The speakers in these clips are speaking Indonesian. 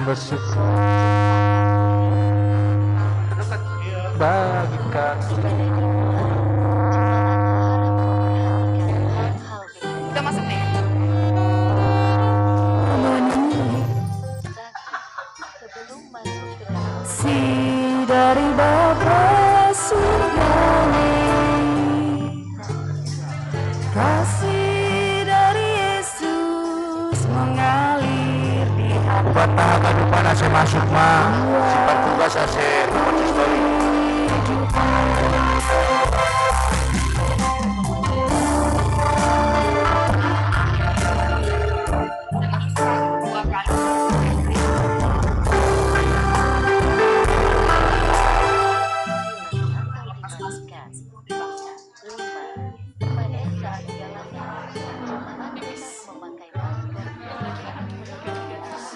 bersyukur bagikan. Udah masuk nih. Sebelum masuk ke dalam Si dari Bapa surgawi, kasih dari Yesus mengalir di hati. Bata kadupan ase masuk mah, simpan tugas ase story. dimatikan. 5. Pada saat galangan, jemaat tetap memakai masker dan saat mengikuti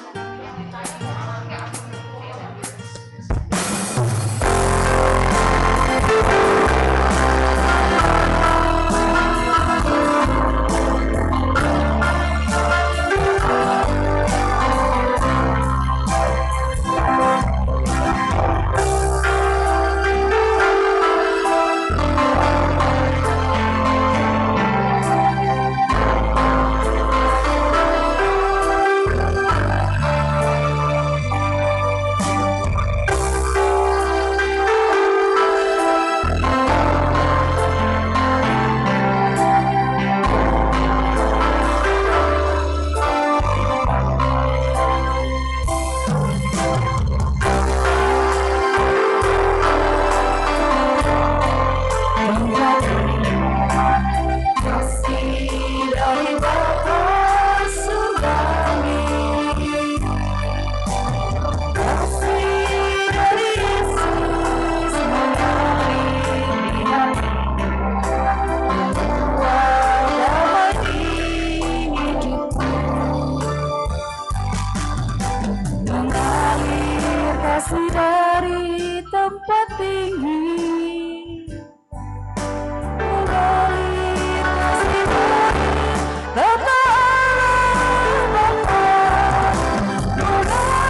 Kasih dari tempat tinggi, mengalir kasih dari Bapa Bapa, mengalir dan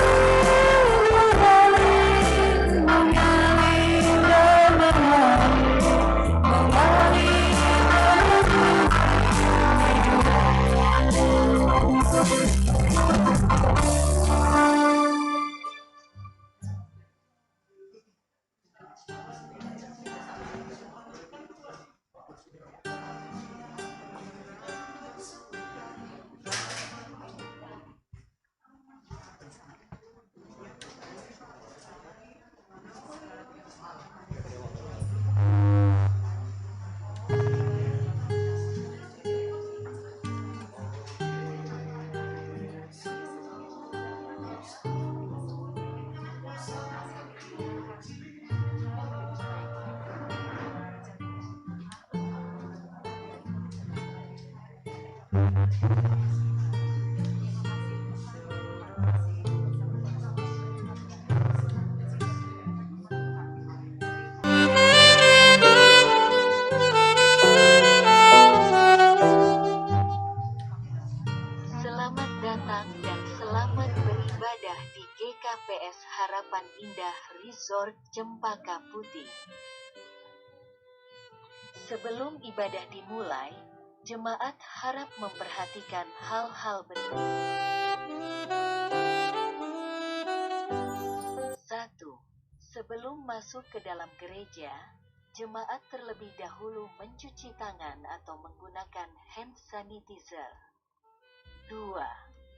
Selamat datang dan selamat beribadah di GKPS Harapan Indah Resort Cempaka Putih. Sebelum ibadah dimulai, jemaat harap memperhatikan hal-hal berikut. 1. Sebelum masuk ke dalam gereja, jemaat terlebih dahulu mencuci tangan atau menggunakan hand sanitizer. 2.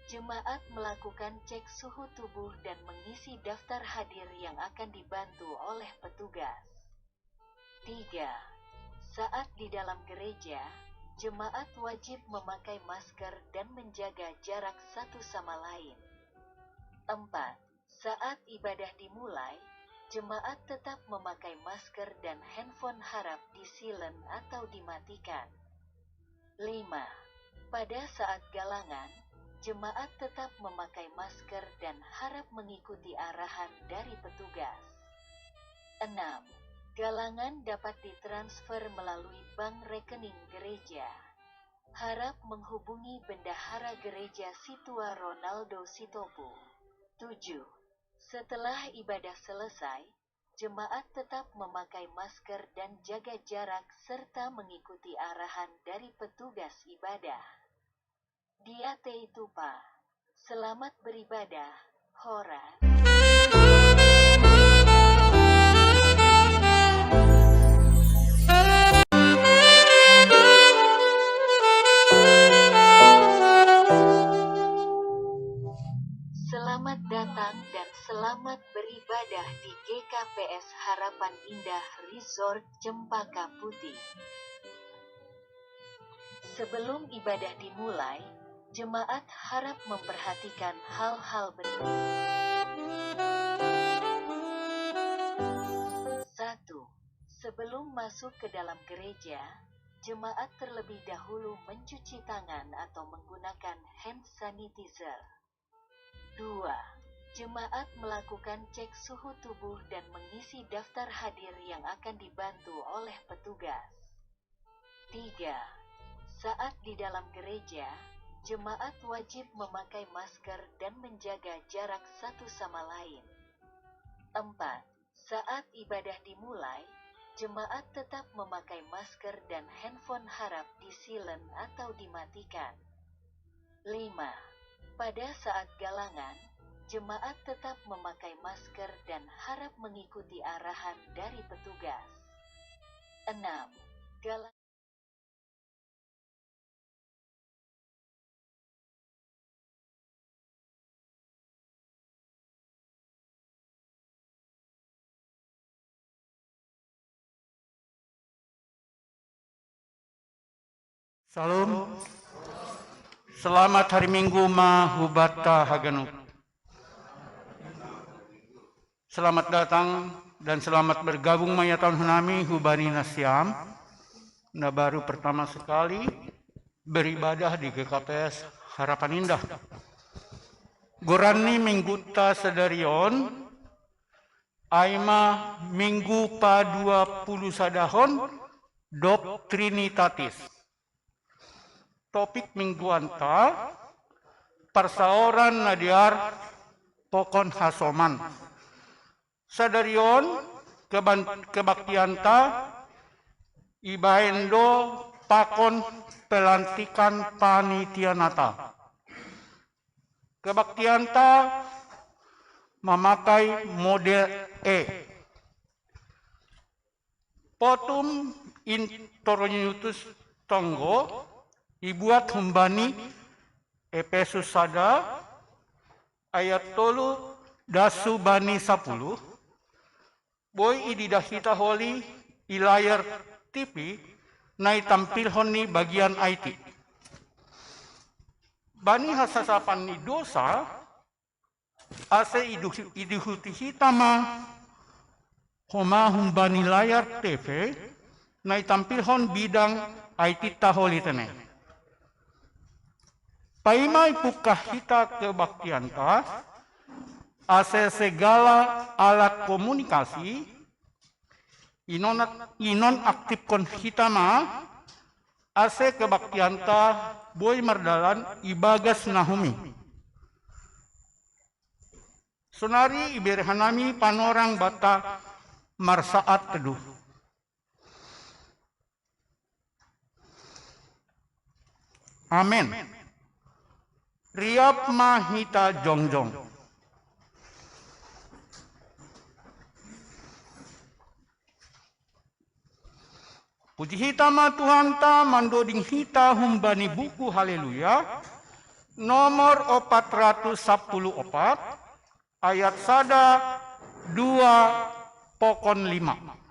Jemaat melakukan cek suhu tubuh dan mengisi daftar hadir yang akan dibantu oleh petugas. 3. Saat di dalam gereja, jemaat wajib memakai masker dan menjaga jarak satu sama lain. 4. Saat ibadah dimulai, jemaat tetap memakai masker dan handphone harap di-silent atau dimatikan. 5. Pada saat galangan, jemaat tetap memakai masker dan harap mengikuti arahan dari petugas. 6. Galangan dapat ditransfer melalui bank rekening gereja. Harap menghubungi Bendahara Gereja Situa Ronaldo Sitopu. 7. Setelah ibadah selesai, jemaat tetap memakai masker dan jaga jarak serta mengikuti arahan dari petugas ibadah. Diate Tupa. Selamat beribadah, Hora. Selamat datang dan selamat beribadah di GKPS Harapan Indah Resort Cempaka Putih. Sebelum ibadah dimulai, jemaat harap memperhatikan hal-hal berikut. 1. Sebelum masuk ke dalam gereja, jemaat terlebih dahulu mencuci tangan atau menggunakan hand sanitizer. 2. Jemaat melakukan cek suhu tubuh dan mengisi daftar hadir yang akan dibantu oleh petugas. 3. Saat di dalam gereja, jemaat wajib memakai masker dan menjaga jarak satu sama lain. 4. Saat ibadah dimulai, jemaat tetap memakai masker dan handphone harap di-silent atau dimatikan. 5. Pada saat galangan, jemaat tetap memakai masker dan harap mengikuti arahan dari petugas. 6. Galangan Salam. Selamat hari Minggu mahubata haganuk. Selamat datang dan selamat bergabung maya tahun hanami hubani nasiam. Nah baru pertama sekali beribadah di GKPS Harapan Indah. Gorani mingguta sedarion Aima minggu pa-20 sadahon Doktrinitatis. Topik mingguan ta persaoran nadiar pokon hasoman. Sadarion kebaktian ta ibaendo pakon pelantikan panitia nata. Kebaktian ta memakai model E. Potum intoroniutus tonggo dibuat hembani Efesus sada ayat 3 dasu bani 10 boy ididahita holi ilayar TV nai tampil honi bagian IT bani hasasapan ni dosa ase iduhuti hitama homa humbani layar TV nai tampil hon bidang IT taholi tene. Paimai pukah kita kebaktian ta, ase segala alat komunikasi, inon aktif kon hitama, ase kebaktian ta, boy merdalan ibagas nahumi. Sunari iberhanami panorang bata marsaat teduh. Amin. Riap mahita jongjong. Puji hitama Tuhan ta mandoding hita humbani buku haleluya nomor 414 ayat sada 2 pokon 5.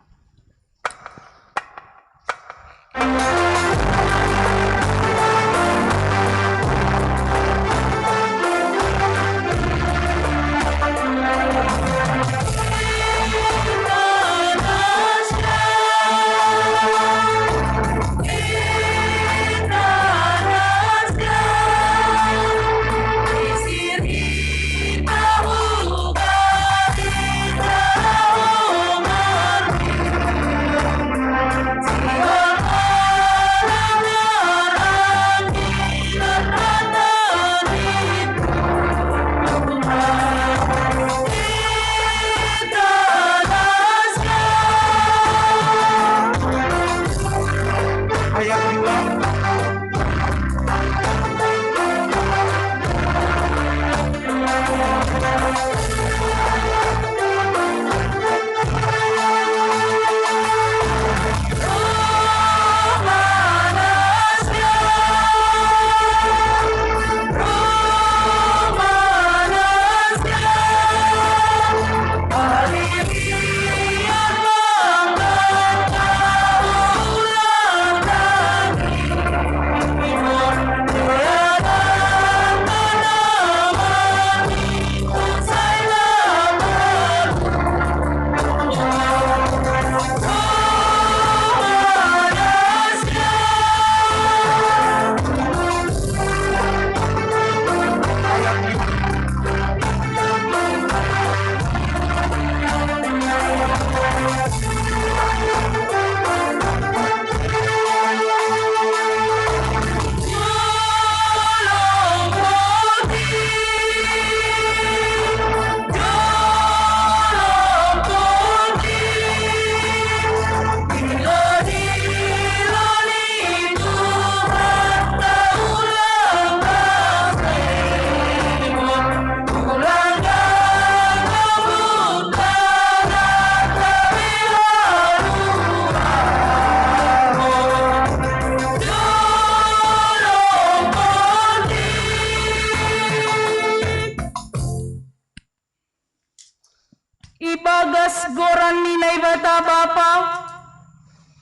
Ibagas goran ni naibata Bapa,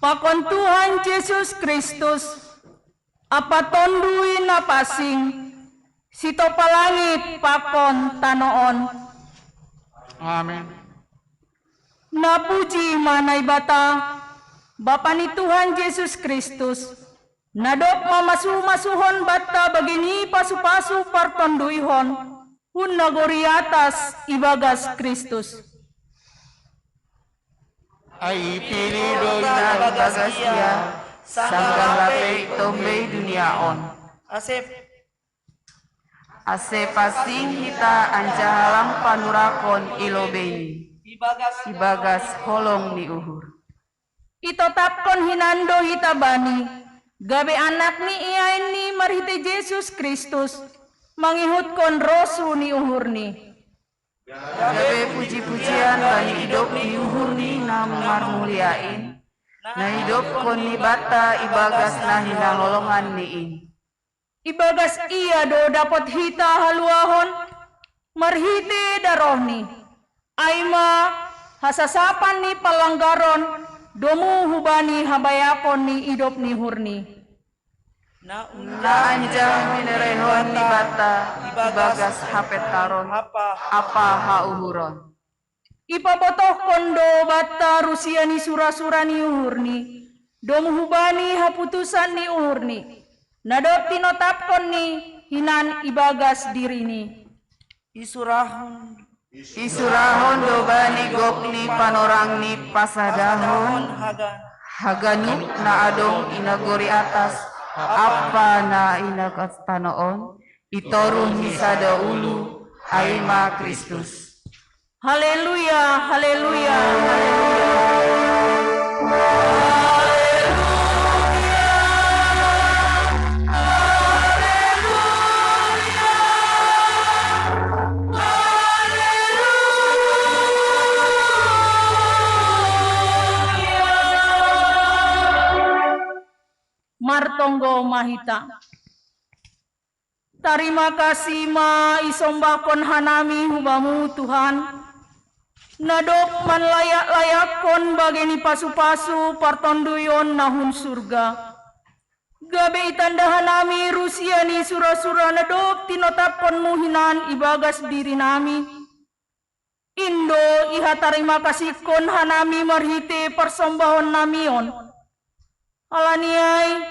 pakon Tuhan Yesus Kristus, apatonduin na pasing, sito palangit pakon tanoon. Amin. Napuji manay bata, Bapa ni Tuhan Yesus Kristus, nadok mamasu-masuhon bata bagini pasu-pasu partonduihon, hun nagori atas ibagas Kristus. Ay pilido na bagasya sanggang lapay tombay duniaon. Ase pasing hita anjahalang panurakon ilobeni. Ibagas holong ni uhur. Itotapkon hinando hitabani, gabe anak ni iyain ni marhite Yesus Kristus, mangihutkon rosu ni uhur ni. Gabe puji-pujian bani hidup ni uhur ni na marmuliain. Na hidup kon ni bata ibagas na hinangolongan niin. Ibagas iya do dapat hita haluahon, marhite darohni. Aima hasasapan ni palanggaron, domu hubani habayakon ni hidup ni hurni. Na anjang minerehon ni bata ibagas hapet taron apa hauhuron. Ipabotoh kondo bata Rusia ni sura-sura ni uhurni, domu hubani haputusan ni uhurni. Nadot tinotapkon ni hinan ibagas diri ni. Isurahon do bani gok ni panorang ni pasadahon haganuk na adong inagori atas apa na inagas tanoon itorun hisada ulu aima Kristus. Haleluya, haleluya, haleluya. Martonggo mahita. Terima kasih ma isombakon hanami hubamu Tuhan. Nadok man layak-layakon bageni pasu-pasu partonduyon nahun surga. Gabe itanda hanami Rusia ni sura-sura nadok tinotapkon muhinan ibagas diri nami. Indo iha terima kasih kon hanami marhite persombahon namion. Alaniay,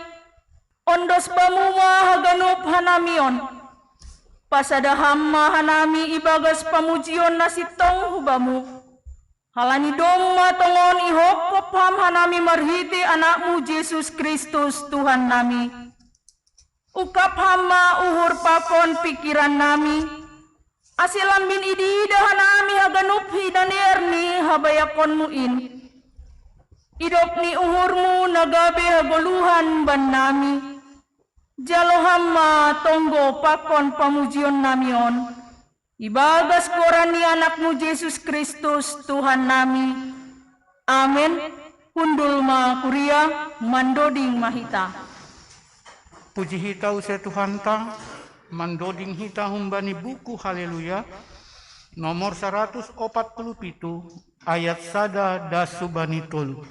ondos bamuma haganup hanamion. Pasadaham hanami ibagas pamujion nasitong hubamu. Halani doma tongon ihokop ham hanami marhiti anakmu Yesus Kristus Tuhan nami. Ukap hama uhur pakon pikiran nami. Asilan bin idida hanami haganup hidan erni habayakon muin. Idop ni uhurmu nagabe hagoluhan ban nami. Jalo hama tonggo pakon pamujion namion. Ibagas koran ni anakmu Yesus Kristus Tuhan nami. Amin. Hundul ma kuria mandoding mahita. Puji hita usai Tuhan ta, mandoding hita humbani buku haleluya, nomor 147 ayat sada dasubani tolu.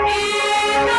Ino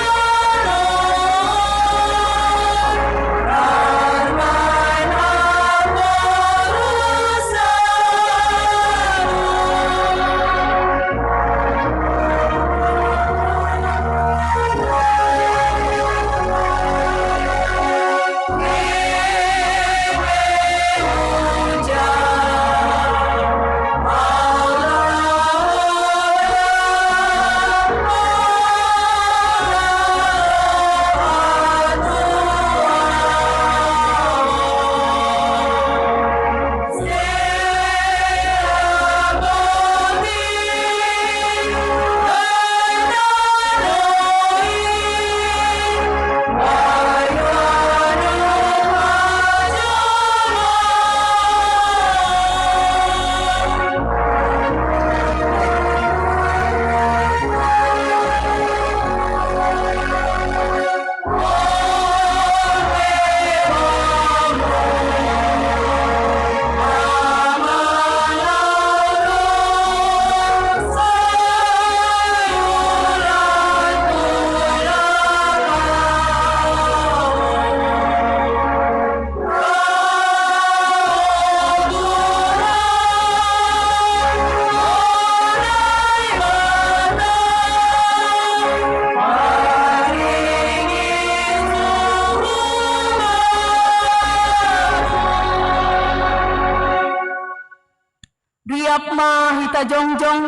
Riap ma hita jongjong.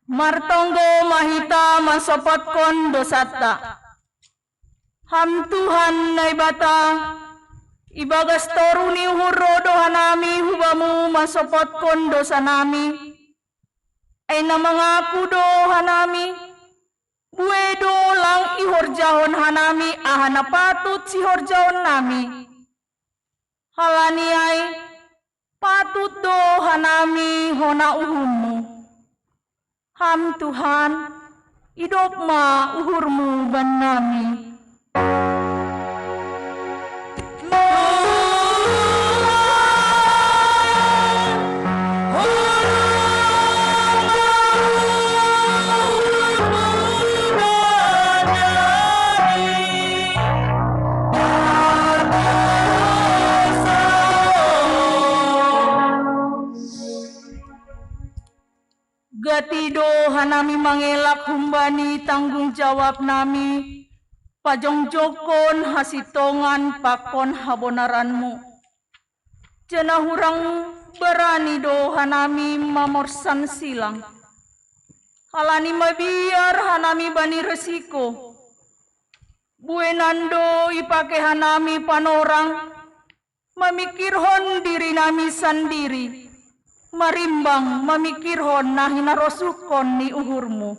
Martonggo mahita masopotkon dosata. Ham Tuhan naibata ibagas toru ni uhuro dohanami hubamu masopotkon dosa nami. Ay na mangaku dohanami. Buedo lang ihorjahon hanami ahana patut si horjahon nami. Halani ay patut dohanami hona uhummu. Ham Tuhan, idop ma uhurmu ban nami. Gatido hanami mangelak humbani tanggung jawab nami. Pajongjokon hasitongan pakon habonaranmu. Jana hurang berani do hanami mamorsan silang. Halani mabiar hanami bani resiko. Buenando ipake hanami panorang. Memikirhon diri nami sendiri. Marimbang memikirhon na hinarosukon ni uhurmu.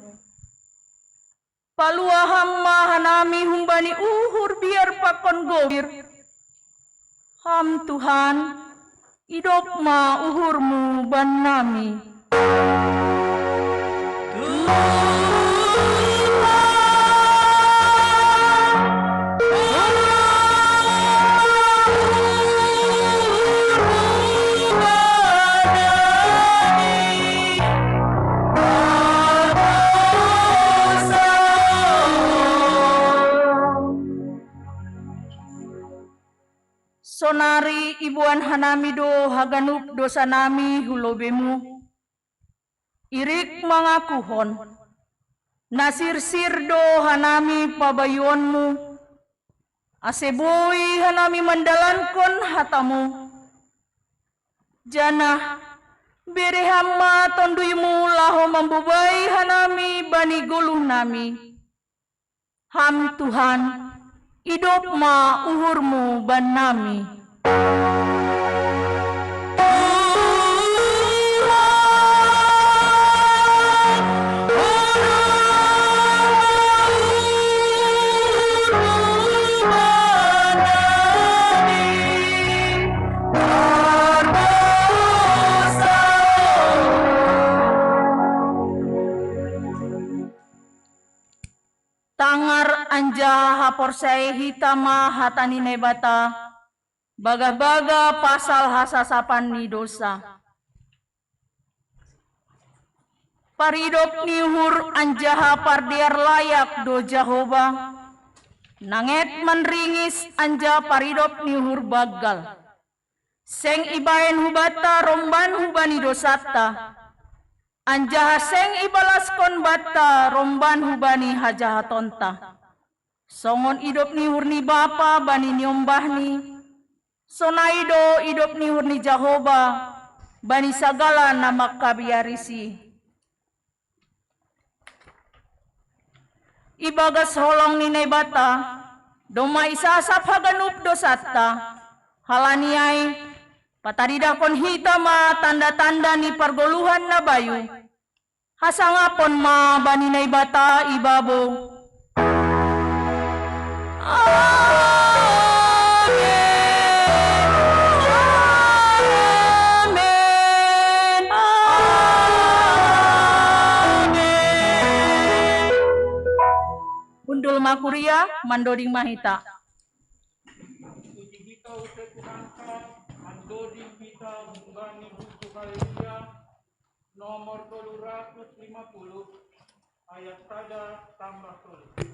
Paluaham mahanami humbani uhur biar pakon gobir. Ham Tuhan, idop ma uhurmu ban nami. Sonari ibuan hanami do haganup dosa nami hulobemu. Irik mangakuhon. Nasirsir do hanami pabayonmu. Aseboy hanami mandalankon hatamu. Jana berehama tonduymu laho membubai hanami bani guluh nami. Ham Tuhan, idop ma uhurmu ban nami. Tangar anja haporsai hitama hatani nebata. Baga-baga pasal hasasapan ni dosa. Paridop ni hur anjaha pardiar layak do Jahoba. Nanget manringis anja paridop ni hur bagal. Seng ibaen hubata romban hubani dosata. Anjaha seng ibalaskon bata romban hubani hajaha tonta. Songon idop ni hurni bapa bani nyombahni. Sonaido idop ni hurni Jahoba bani sagala nama kabiarisi. Ibagas holong ni nebata doma isasap haganup dosata. Halaniai pataridakon hitama tanda-tanda ni pargoluhan na bayu. Hasangapon ma bani nebata ibabo. Undul makuria mandoding mahita. Puji kita usai Tuhanka, mandoding kita menggani buku Haleluya nomor 250 ayat sada tambah 10.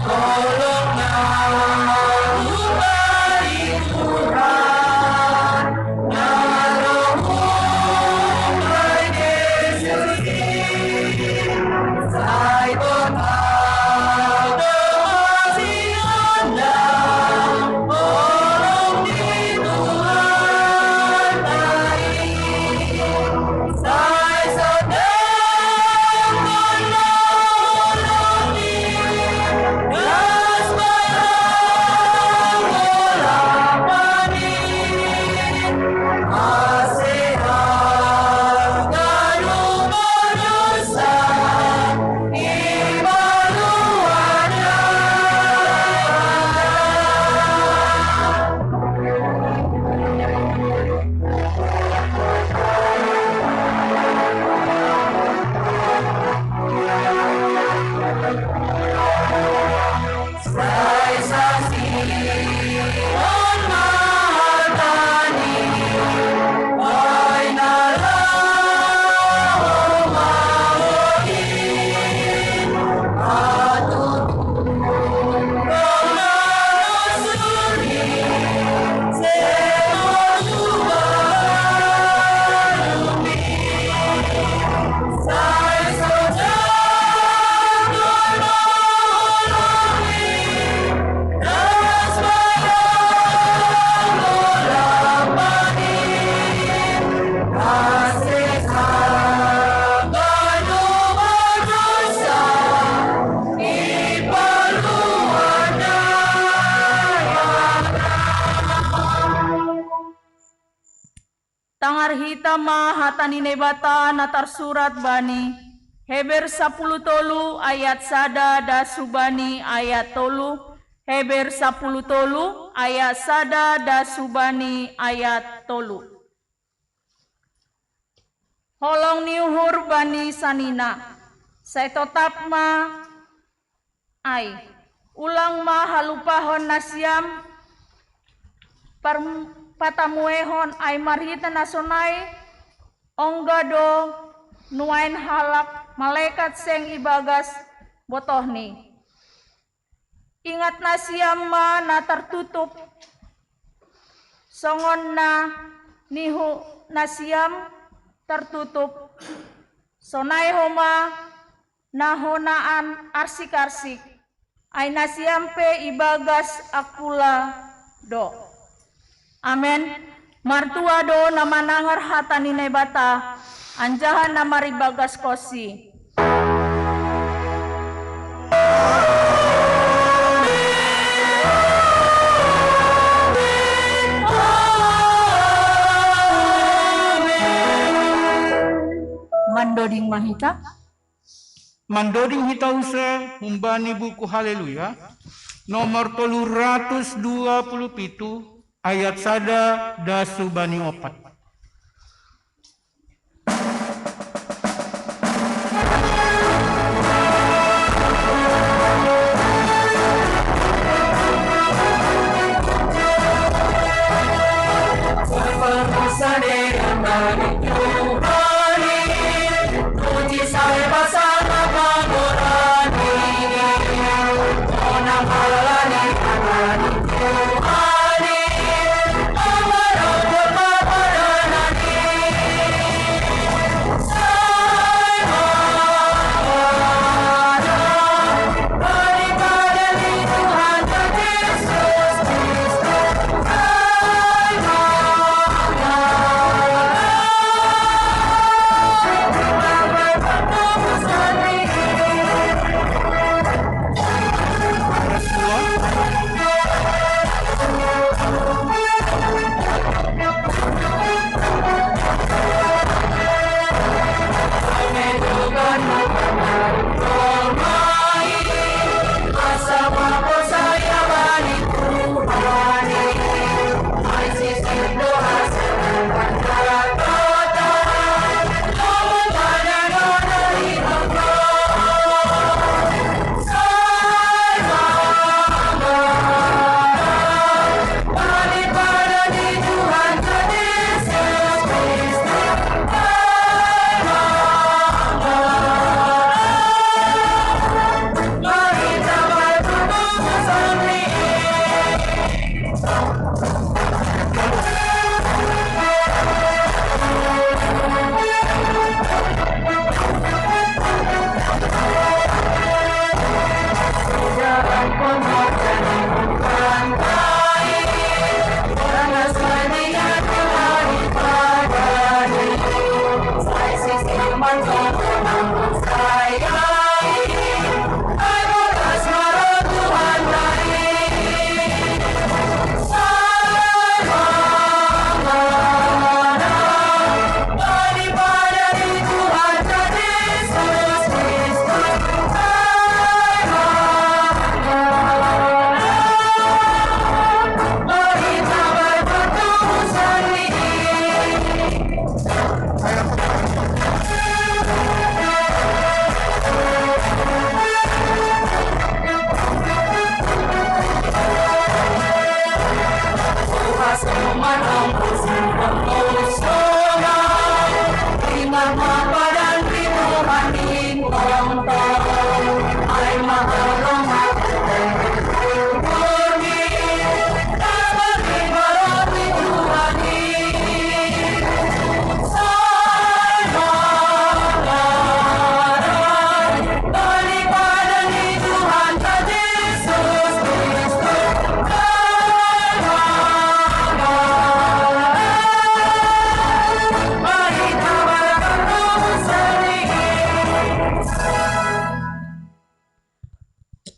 Tolonglah ubah Tuhan, Tangar hitama hatanine bata natar surat bani Heber 10 tolu ayat sada da subani ayat tolu Heber 10 tolu ayat sada da subani ayat tolu. Holong niuhur bani sanina saya tetap ma ai ulang ma halupahon nasiam patamuehon ay marhita nasonay onggado nuain halak malaikat seng ibagas botohni. Ingat na siyama na tertutup songon na nihu na siyam tertutup sonay homa na honaan arsik-arsik ay nasiyam pe ibagas akula do. Amen. Martua do na manangar hata ni bata anjahan na maribagas kosi. Mandoding mahita. Mandoding hitause humbani buku haleluya nomor 327 ayat sada da subani opat.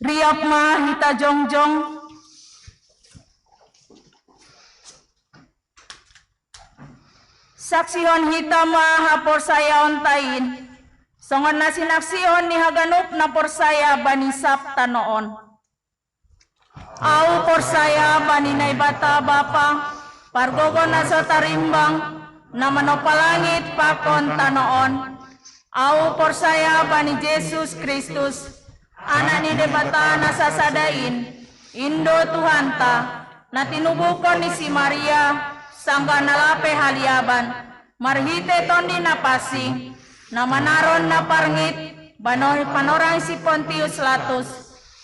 Riap mah hita jongjong. Saksihon hitama hapor saya ontain. Songon nasinaksihon ni haganup na por saya bani sabta noon. Au por saya bani naibata bapa. Pargogo na sa tarimbang na manopalangit pakon tanoon. Au por saya bani Jesus Kristus. Anak ni debata na sasadain. Indo Tuhanta. Na tinubukon ni si Maria. Sangga nalape haliaban, marhite tondi na pasing, na manaron na parngit, banoy panorang si Pontius Latus,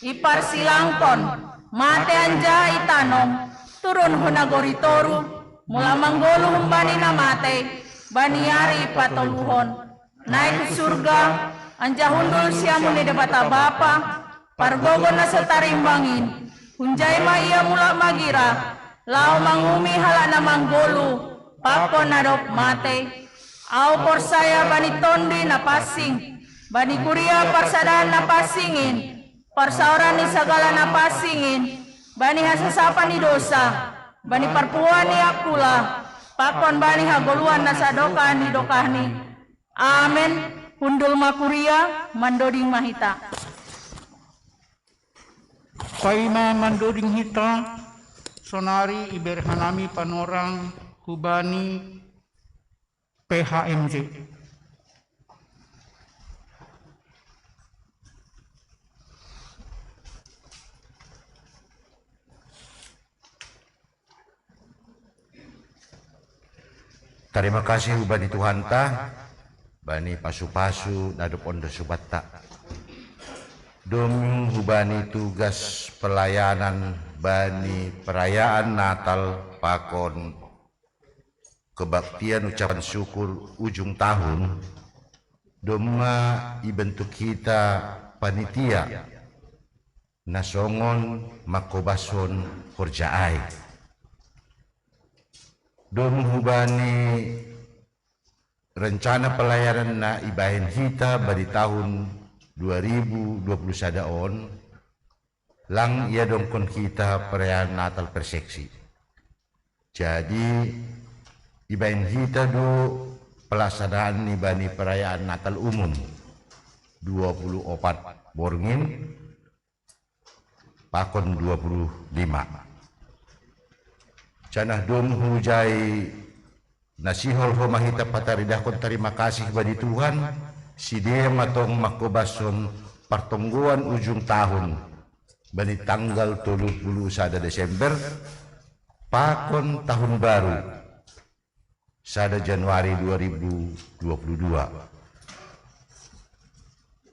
iparsilangkon, mate anja itanong, turun hunagoritoru, mula manggolo humbani na mate, baniari patoluhon, naik ke surga, anja hundul siya muni debata bapa, pargogo na sa tarimbangin, hunjay ma iya mula magira, lao mangumi hala na manggolo, pako nadop mate. Au por saya bani tondi na pasing, bani kuria parsadaan na pasingin, parsauran ni sagala na pasingin, bani hasasapan ni dosa, bani parpuan ni akula, pakon bani hagoluan na sadokan ni dokahni. Amen. Hundul makuria mandoding mahita. Paima mandoding hita. Sonari iberhanami panorang hubani PHMJ. Terima kasih hubani Tuhanta, bani pasu-pasu nado pondo subatta. Dom hubani tugas pelayanan bani perayaan Natal pakon kebaktian ucapan syukur ujung tahun doma ibentuk kita panitia nasongon makobason horjaai dom hubani rencana pelayanan na ibahin kita badi tahun 2021 on lang ia dongkon kita perayaan Natal perseksi. Jadi ibain kita do pelaksanaan ibani perayaan Natal umum 24 Borngin pakon 25. Canah dom hujai nasihol homahita pataridakon terima kasih bagi Tuhan si dia matong makobason pertungguan ujung tahun bani tanggal 31 Desember pakon tahun baru sada Januari 2022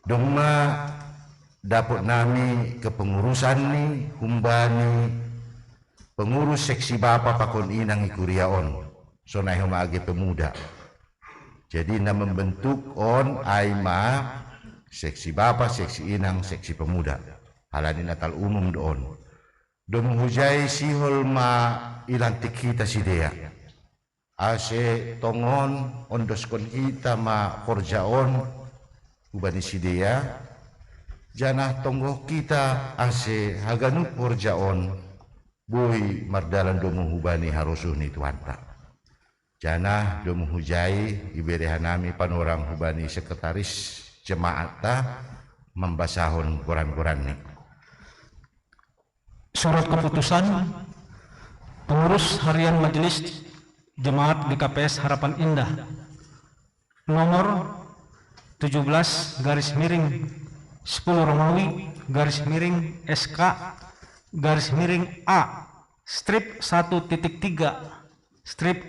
dongma dapat nami kepengurusan ni humbani pengurus seksi bapa pakon inang ikuriaon sonai humage pemuda jadi na membentuk on aima seksi bapa seksi inang seksi pemuda halani Natal umum doon. Dom hujai sihol ma ilantik kita si dea. Ase tongon ondoskon kita ma korjaon ubani si dea. Janah tonggoh kita ase haganu korjaon boy mardalan domu hubani harusuh ni Tuhanta. Janah domu hujai iberehanami panorang hubani sekretaris jemaat ta membasahon koran-koran ni. Surat keputusan pengurus harian Majelis Jemaat GKPS Harapan Indah nomor 17/10 Romawi /SK/A strip 1.3 strip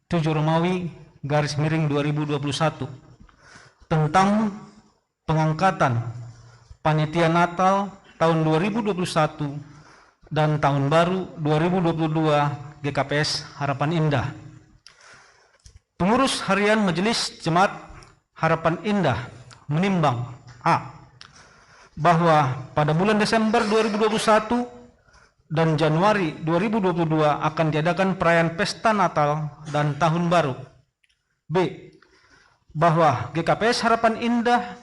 7 Romawi /2021 tentang pengangkatan panitia Natal tahun 2021 dan tahun baru 2022 GKPS Harapan Indah. Pengurus harian Majelis Jemaat Harapan Indah menimbang A. Bahwa pada bulan Desember 2021 dan Januari 2022 akan diadakan perayaan Pesta Natal dan Tahun Baru. B. Bahwa GKPS Harapan Indah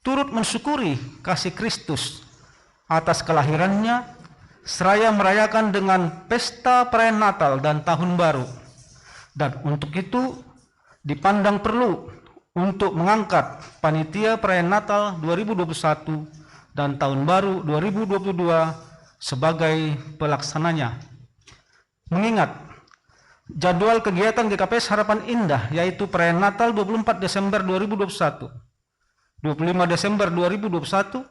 turut mensyukuri kasih Kristus atas kelahirannya seraya merayakan dengan pesta perayaan Natal dan Tahun Baru. Dan untuk itu dipandang perlu untuk mengangkat panitia perayaan Natal 2021 dan Tahun Baru 2022 sebagai pelaksananya. Mengingat jadwal kegiatan GKPS Harapan Indah yaitu perayaan Natal 24 Desember 2021, 25 Desember 2021,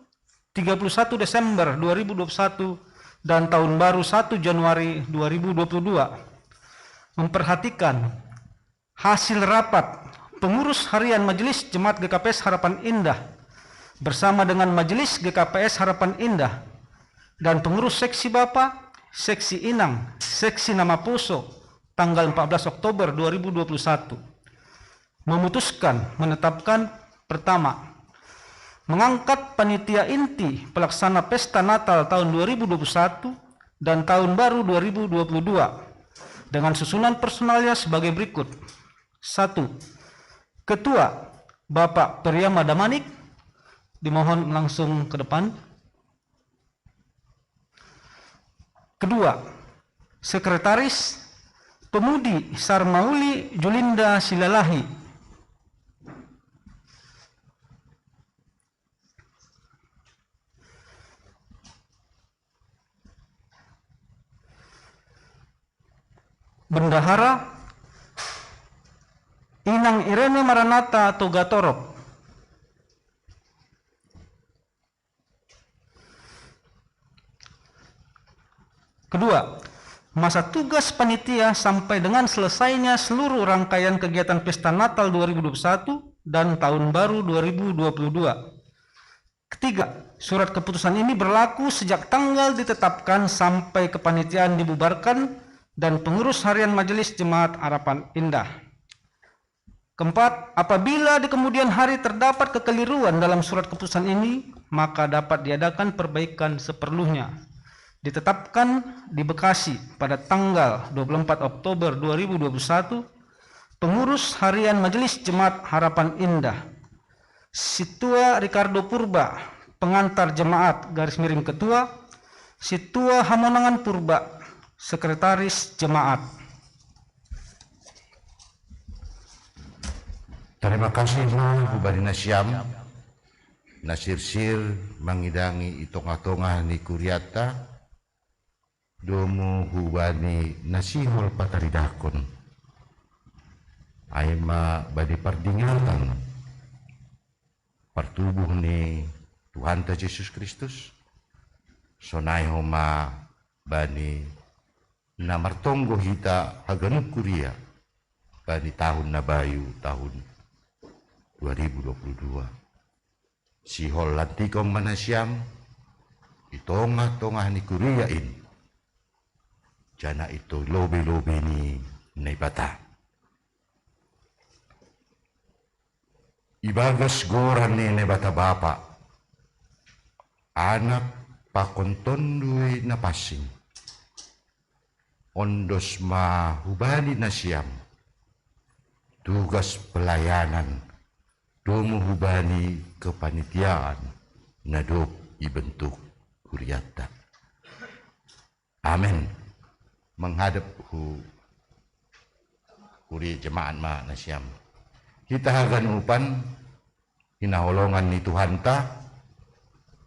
31 Desember 2021, dan Tahun Baru 1 Januari 2022, memperhatikan hasil rapat pengurus harian Majelis Jemaat GKPS Harapan Indah bersama dengan Majelis GKPS Harapan Indah dan pengurus seksi Bapa, seksi Inang, seksi Nama Poso tanggal 14 Oktober 2021 memutuskan menetapkan pertama, mengangkat panitia inti pelaksana pesta Natal tahun 2021 dan Tahun Baru 2022 dengan susunan personalnya sebagai berikut. 1. Ketua Bapak Priyama Damanik, dimohon langsung ke depan. Kedua, Sekretaris Pemudi Sarmauli Julinda Silalahi. Bendahara Inang Irene Maranata Togatorok. Kedua, masa tugas panitia sampai dengan selesainya seluruh rangkaian kegiatan Pesta Natal 2021 dan Tahun Baru 2022. Ketiga, surat keputusan ini berlaku sejak tanggal ditetapkan sampai kepanitiaan dibubarkan dan pengurus harian Majelis Jemaat Harapan Indah. Keempat, apabila di kemudian hari terdapat kekeliruan dalam surat keputusan ini, maka dapat diadakan perbaikan seperlunya. Ditetapkan di Bekasi pada tanggal 24 Oktober 2021, pengurus harian Majelis Jemaat Harapan Indah, Situa Ricardo Purba, pengantar jemaat _ ketua, Situa Hamonangan Purba, sekretaris jemaat. Terima kasih Hubani Nasyam, Nasirsir mangidangi itong-atongah ni Kuriata, domo Hubani Nasihol pataridakon, aima badi pardingatan, pertubuh ni Tuhan ta Yesus Kristus, sonai homa bani namartonggo hita haganuk kuria, bani tahun nabayu tahun 2022. Sihol lantikom manasyam itongah-tongah ni kuriain jana itu lobe-lobe ni naibata. Ibagas goran ni naibata bapa anak pakontondui na pasing ondos mahubani nasyam tugas pelayanan domo hubani kepanitiaan nadok ibentuk kuriata. Amin. Menghadap kuri jemaat ma nasyam. Kita hagan upan hinaholongan ni Tuhan ta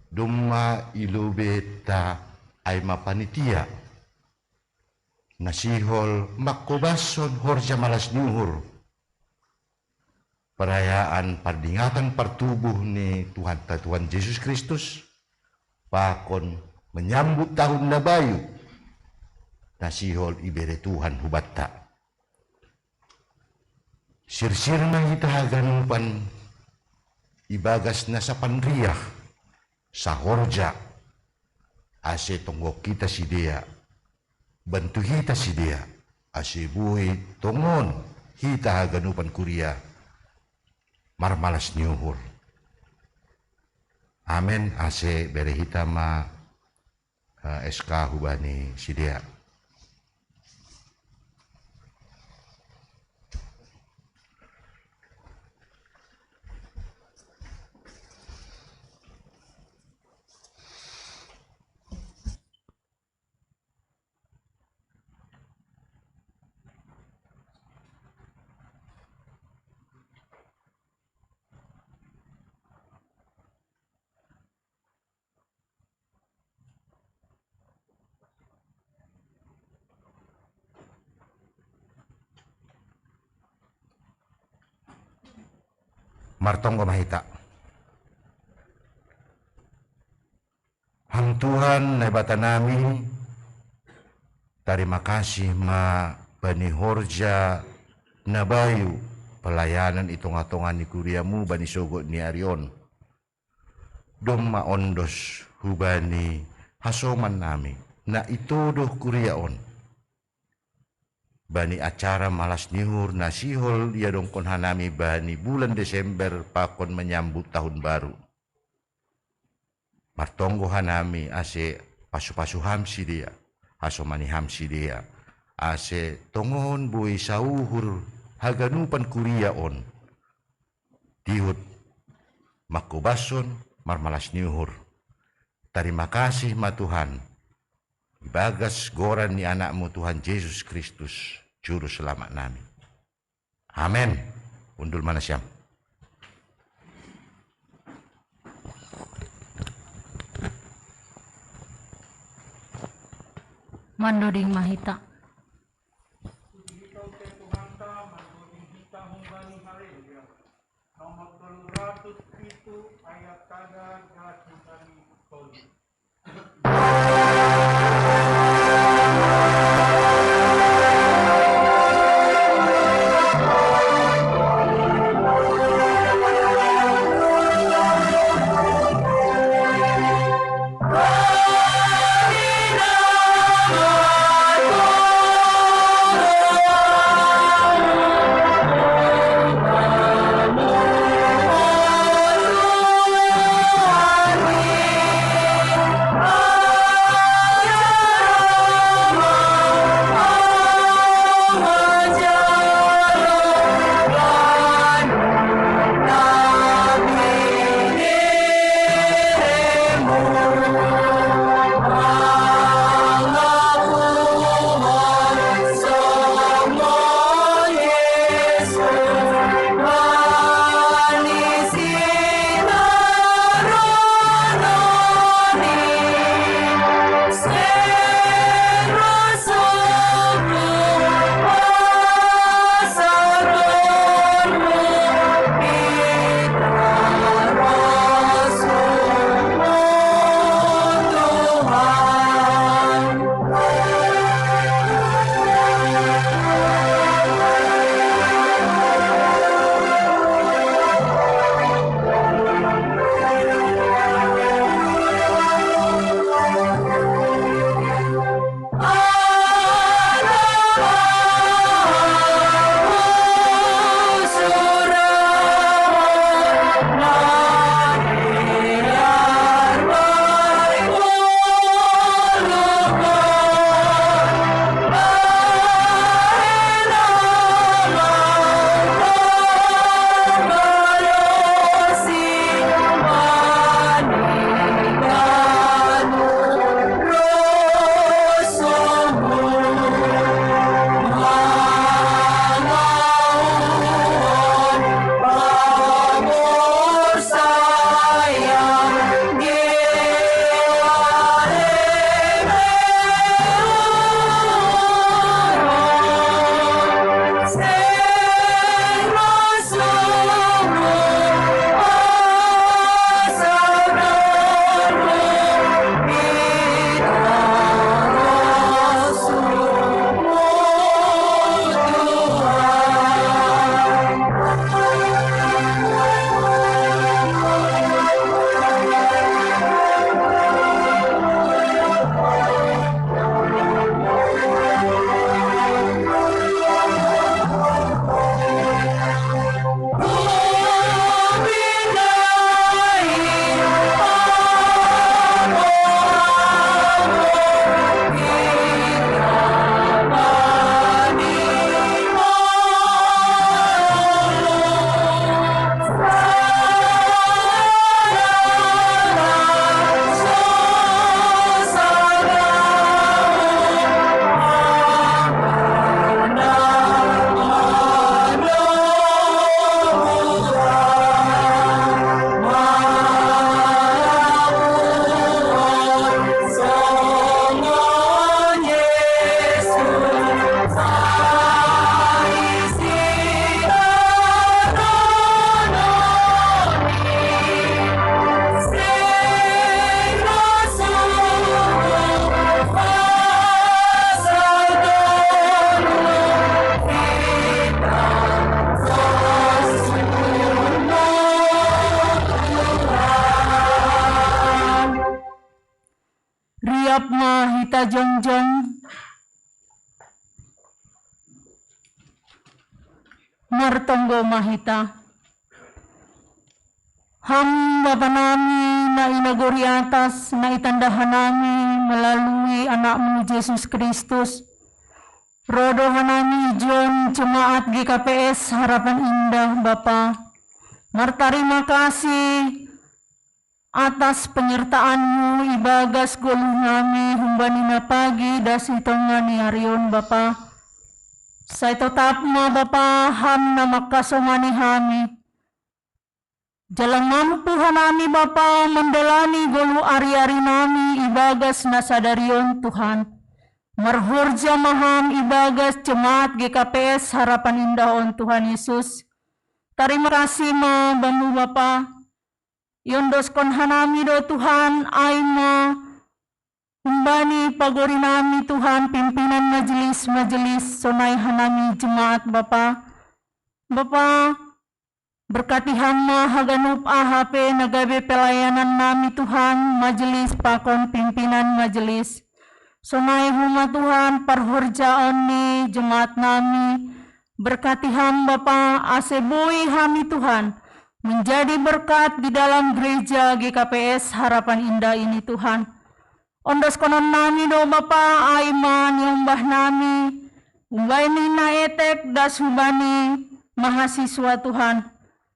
dumma ilubeta aima panitia nasihol makobason horja malas nuhur perayaan pardingatan pertubuh ni Tuhan Yesus Kristus pakon menyambut tahun nabayu nasihol ibere Tuhan hubatta sir-sir na hitahagan pan ibagas na sa panriyah sa horja ase tonggok kita si dia bantu hita si dia ase buhi tongon hitahagan upan kuria marmalas nyuhur. Amin. Ase bere hitama SK hubani sidia. Martonggo mahita. Hang Tuhan na ibata nami, terima kasih ma bani horja na bayu pelayanan itung-atungan ni kuriamu bani sogo ni Arion. Dom maondos hubani hasoman nami na itodoh kuriaon. Bani acara malas nihur na sihol ya dongkon hanami bani bulan Desember pakon menyambut tahun baru. Martonggo hanami ase pasu-pasu hamsi dia, asomani hamsi dia, ase tongon bui sauhur haganupan kuriaon, tihut makobason marmalas niuhur. Terima kasih ma Tuhan, bagas goran ni anakmu Tuhan Yesus Kristus, juru selamat nami. Amin. Undul manasyam. Mandoding mahita. Nomor 207 ayat 3 Amin. Dap Mahita Jongjong Martonggo Mahita. Ham Bapa nami na inaguri atas na itandahan nami melalui anakmu Yesus Kristus. Rodohan nami John Jemaat GKPS Harapan Indah Bapa. Terima kasih atas penyertaan-Mu ibagas golong nami humbanina pagi dasitongani harion Bapa. Saya tetap ma Bapa ham na makasomani hami. Jalan mampu hanami Bapa mendelani golu ari-ari nami ibagas nasadarion Tuhan. Marhurja maham ibagas jemaat GKPS Harapan Indah on Tuhan Yesus. Terima kasih ma Bamu Bapa. Yondos kon hanami do Tuhan aima umbani pagori nami Tuhan pimpinan majelis sonai hanami jemaat Bapa. Bapa berkati hamba haganup AHP nagabe pelayanan nami Tuhan majelis pakon pimpinan majelis. Sonai huma Tuhan parhorja onni jemaat nami. Berkati hamba Bapa asebui hami Tuhan. Menjadi berkat di dalam gereja GKPS Harapan Indah ini Tuhan. Ondos konon nami do Bapa aiman yombah nami. Umbaini na etek das hubani mahasiswa Tuhan.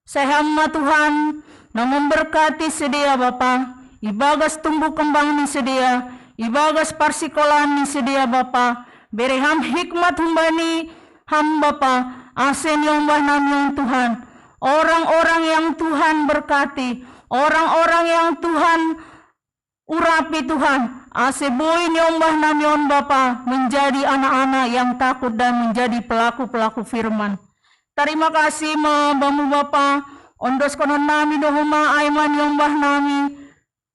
Sehama Tuhan na memberkati sedia Bapa, ibagas tumbuh kembang ni sedia, ibagas parsikolan ni sedia Bapa, bereham hikmat humbani ham Bapa, asen yombah nami Tuhan, orang-orang yang Tuhan berkati, orang-orang yang Tuhan urapi Tuhan, aseboy yombah nami Bapa, menjadi anak-anak yang takut dan menjadi pelaku-pelaku firman. Terima kasih Bamu Bapa, ondos konon nami dohuma aiman yombah nami,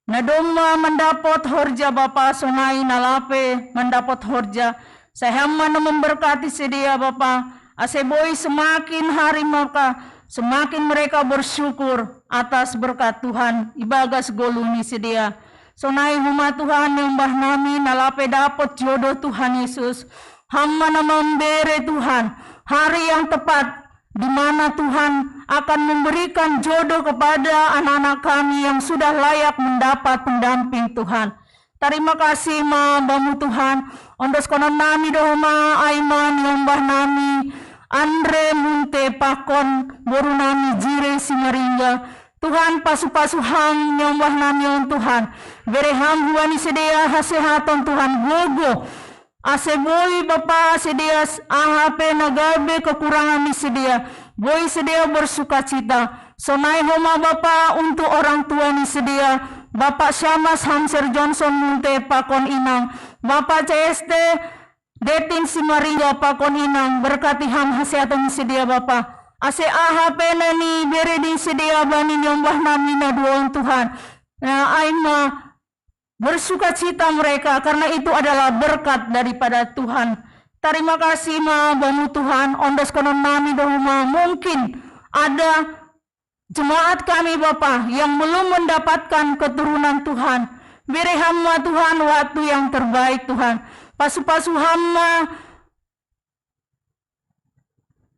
nadoma mendapat horja Bapa sonai nalape mendapat horja, sehama memberkati sedia Bapa, aseboy semakin hari maka semakin mereka bersyukur atas berkat Tuhan, ibagas goluni sedia. Sonai huma Tuhan yombah nami nalape dapat jodoh Tuhan Yesus, hamba memberi Tuhan hari yang tepat di mana Tuhan akan memberikan jodoh kepada anak-anak kami yang sudah layak mendapat pendamping Tuhan. Terima kasih Bamu Tuhan. Ondos konon nami dohma aiman yombah nami Andre Munte Pakon boru nami Jire Simaringga. Tuhan pasu-pasu hang yombah nami on Tuhan. Bereham huani sedia hasehaton Tuhan gogo. Aseboy Bapa sedia AHP nagabe kekurangan ni sedia. Boy sedia bersuka cita. Sonai homa Bapa untuk orang tua ni sedia. Bapak Syamas Hamser Johnson Munte Pakon Inang. Bapak CST Detin Simaringga Pakon Inang. Berkati ham haseatan ni sedia Bapa. Ase AHP nani beri di sedia bani nyombah nami na duon Tuhan. Nah aima bersuka cita mereka karena itu adalah berkat daripada Tuhan. Terima kasih Bamu Tuhan. Ondos konon nami dohuma mungkin ada jemaat kami Bapa yang belum mendapatkan keturunan Tuhan. Beri hamba Tuhan waktu yang terbaik Tuhan. Pasu-pasu hamba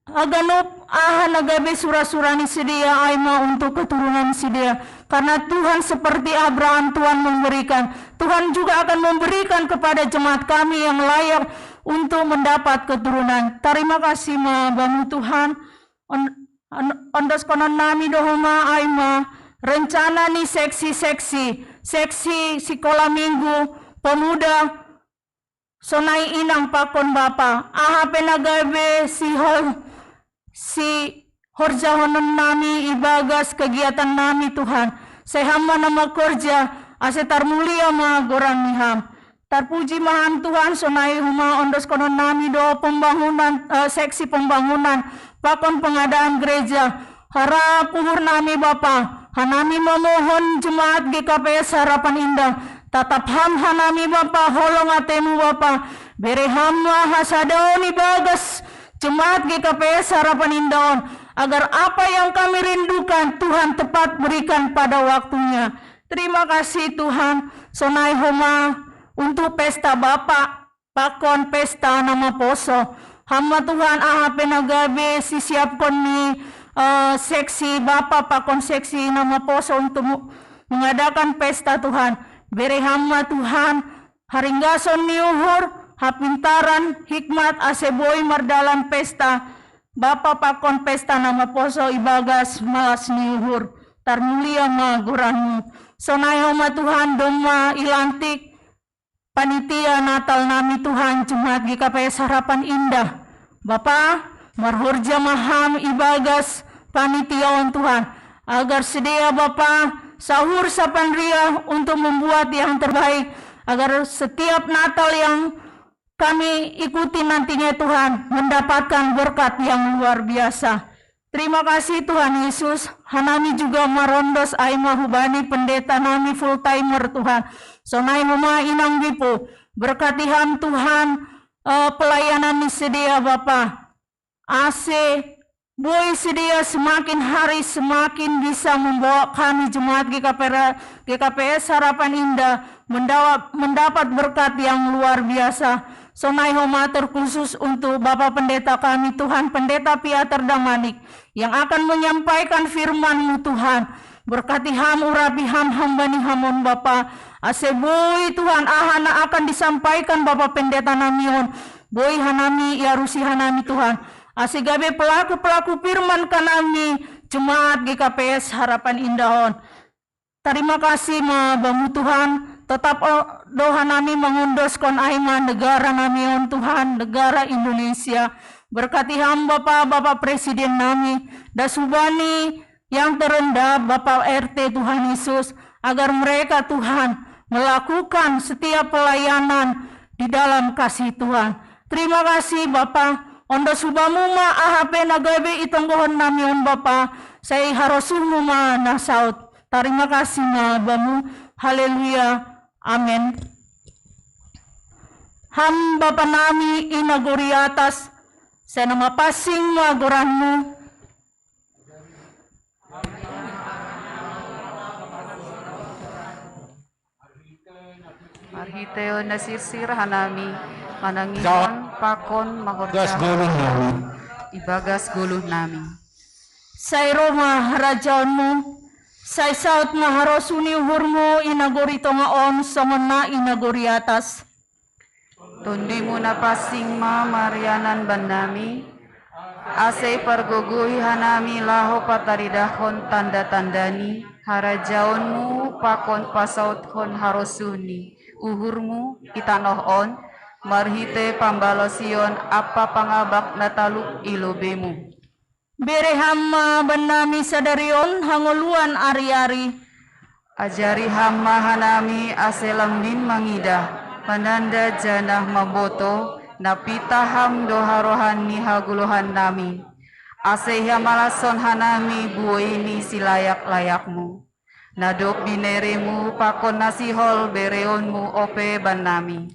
aganop nagabe surah-surani sedia aima untuk keturunan sedia. Karena Tuhan seperti Abraham Tuhan memberikan. Tuhan juga akan memberikan kepada jemaat kami yang layak untuk mendapat keturunan. Terima kasih Bamu Tuhan. Ondos konon nami dohoma aima rencana nih seksi sekolah minggu pemuda sonai inang pakon Bapa. AHP nagabe si horja honon nami ibagas kegiatan nami Tuhan. Sehama nama kerja asetar mulia gorang niham. Terpuji maham Tuhan sonai huma ondos konon nami do pembangunan seksi pembangunan pakon pengadaan gereja. Harap puhur nami Bapa. Hanami memohon jemaat GKPS Harapan Indah. Tatap ham hanami Bapa holong atemu Bapa. Bere hamwa hasadaoni bagas jemaat GKPS Harapan Indah agar apa yang kami rindukan Tuhan tepat berikan pada waktunya. Terima kasih Tuhan. Sonai homa untuk pesta Bapak pakon pesta nama poso. Hamba Tuhan AHP Nagabe sisiapkan ni seksi Bapak pakon seksi nama poso untuk mengadakan pesta Tuhan. Beri hamba Tuhan haringgason niuhur hapintaran hikmat aseboy mardalan pesta Bapak pakon pesta nama poso ibagas malas niuhur tarmulia maguranmu. Sonai hamba Tuhan doma ilantik panitia Natal nami Tuhan Jemaat GKPS Harapan Indah. Bapa marhorja maham ibagas panitia Tuhan agar sedia Bapa sahur sapandria untuk membuat yang terbaik agar setiap Natal yang kami ikuti nantinya Tuhan mendapatkan berkat yang luar biasa. Terima kasih Tuhan Yesus. Hanami juga marondos aima hubani pendeta nami full timer Tuhan. Sonai mama inang bipo. Berkati ham Tuhan pelayanan ni sedia Bapa. Ase boy sedia semakin hari semakin bisa membawa kami jemaat GKPS Harapan Indah mendapat berkat yang luar biasa. Sonai homatur khusus untuk Bapak Pendeta kami Tuhan, Pendeta Piater Damanik, yang akan menyampaikan firman-Mu Tuhan. Berkati ham urapi ham hambani hamon Bapa. Ase boy Tuhan ahana akan disampaikan Bapak Pendeta namion. Boy hanami yarusi hanami Tuhan. Ase gabe pelaku-pelaku firman kanami Jemaat GKPS Harapan Indahon. Terima kasih Bamu Tuhan. Tetap doa nami mengundoskan aiman negara nami on Tuhan, negara Indonesia. Berkati hamba Bapak Presiden nami, dasubani yang terendah Bapak RT Tuhan Yesus, agar mereka Tuhan melakukan setiap pelayanan di dalam kasih Tuhan. Terima kasih Bapak. Ondo subamuma AHP Nagabe itonggohon nami on Bapak. Saya harosumu nasaut. Terima kasih Bamu. Haleluya. Amin. Ham Bapa nami inaguri atas, saya nama pasing magoranmu. Marhiteo nasirsir hanami mananginon pakon magorja ibagas guluh nami. Saya Roma rajaanmu. Say saut nga harosuni uhurmo inagori tongaon samana inagori atas. Tundi mo na pasing marianan banami. Asay parguguhi hanami laho pataridahon tanda-tandani. Harajaon mo pakon pasaut kon harosuni. Uhurmu itanohon. Marhite pambalosion apa pangabak na taluk ilobemu. Bere hamma banami sadarion hanguluan ari-ari. Ajari hamma hanami aselambin mangidah. Mananda janah maboto. Napita ham doharohan ni haguluhan nami. Asehya malason hanami buini silayak-layakmu. Nadok bineremu pakon nasihol bereonmu ope banami.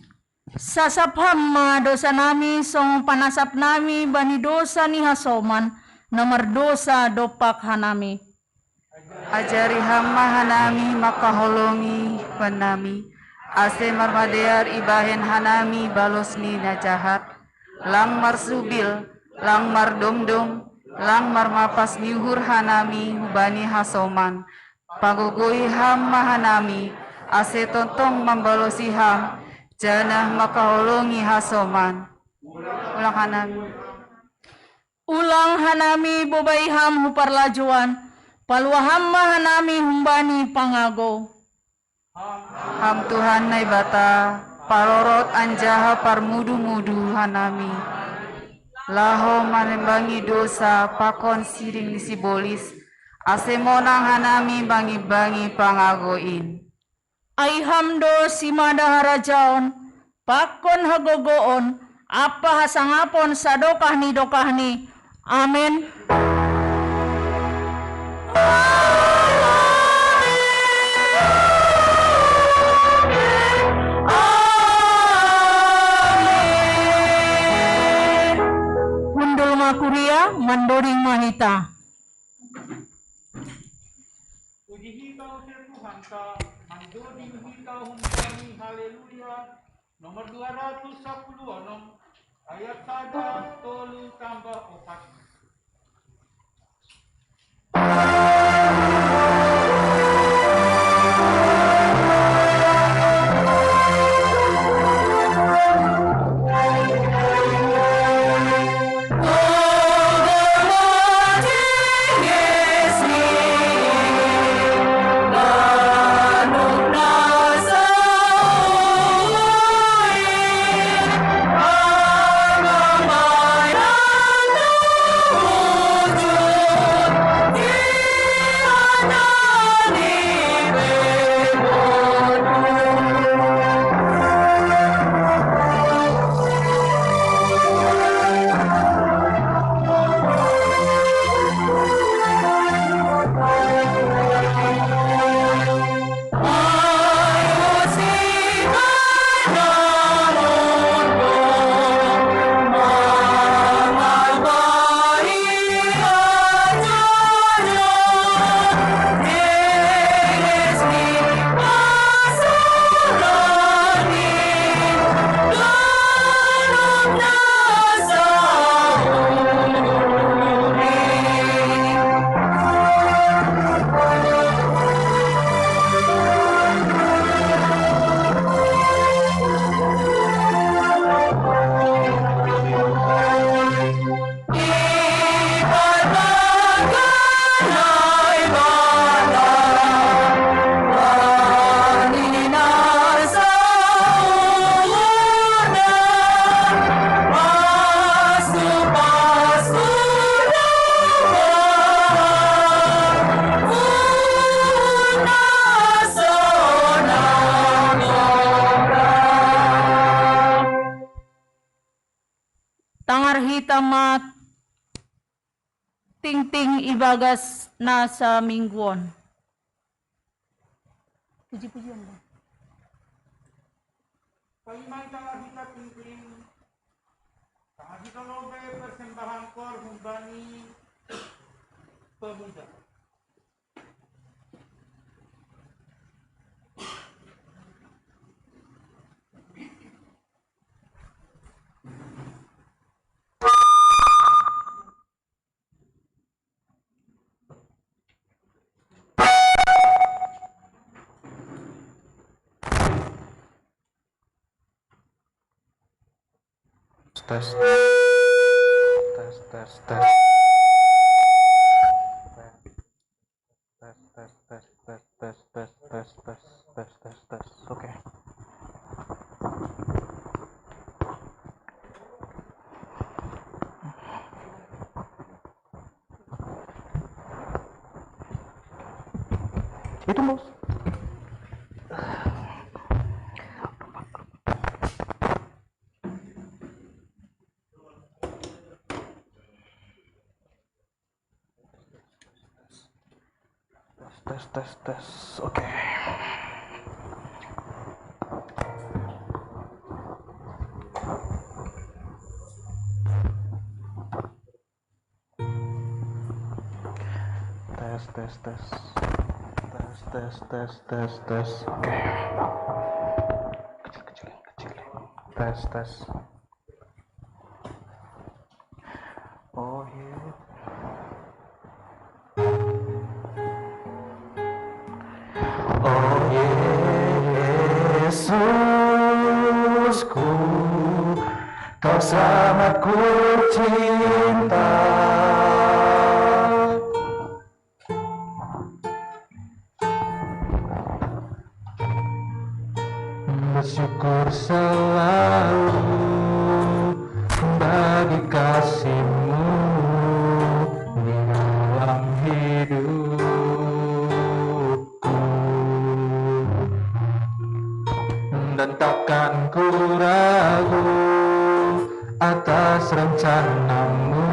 Sasap hamma dosa nami song panasap nami bani dosa ni hasoman. Nomor dosa dopak hanami. Ajari hamma hanami makaholongi panami. Ase marmadear ibahen hanami balosni najahat. Lang marsubil, lang mardomdom, lang marmapas niuhur hanami hubani hasoman. Pagugui hamma hanami. Ase tontong membalosi ham. Janah makaholongi hasoman. Ulang hanami. Ulang hanami bobayham huparlajuan, paluaham hanami humbani pangago. Ham Tuhan nai bata, parorot anjaha parmudu-mudu hanami. Laho manembangi dosa pakon siring disibolis, asemonang hanami bangi-bangi pangagoin. Ay hamdo simada harajaon, pakon hagogoon, apa hasangapon sadokah ni dokah ni. Amin. Mundul makuria mandoring mahita. Puji hibau Tuhan ka Doding Hita Humbani Haleluya nomor 210 ayat 1 tolu tambah 4. Tangar hitamat ting-ting ibagas nasa mingguan. Puji-pujian ba? Palimang tangar hita tingting tangar hita lobe persembahan kor Humbani pemuda. Tes oke. Itu bos. Tes, oke. Tes, oke. Kecilin. Tes. Oh iya. Oh Yesusku, Kau sangat ku cinta. Bersyukur selalu bagi kasih-Mu di dalam hidupku, dan takkan ku ragu atas rencana-Mu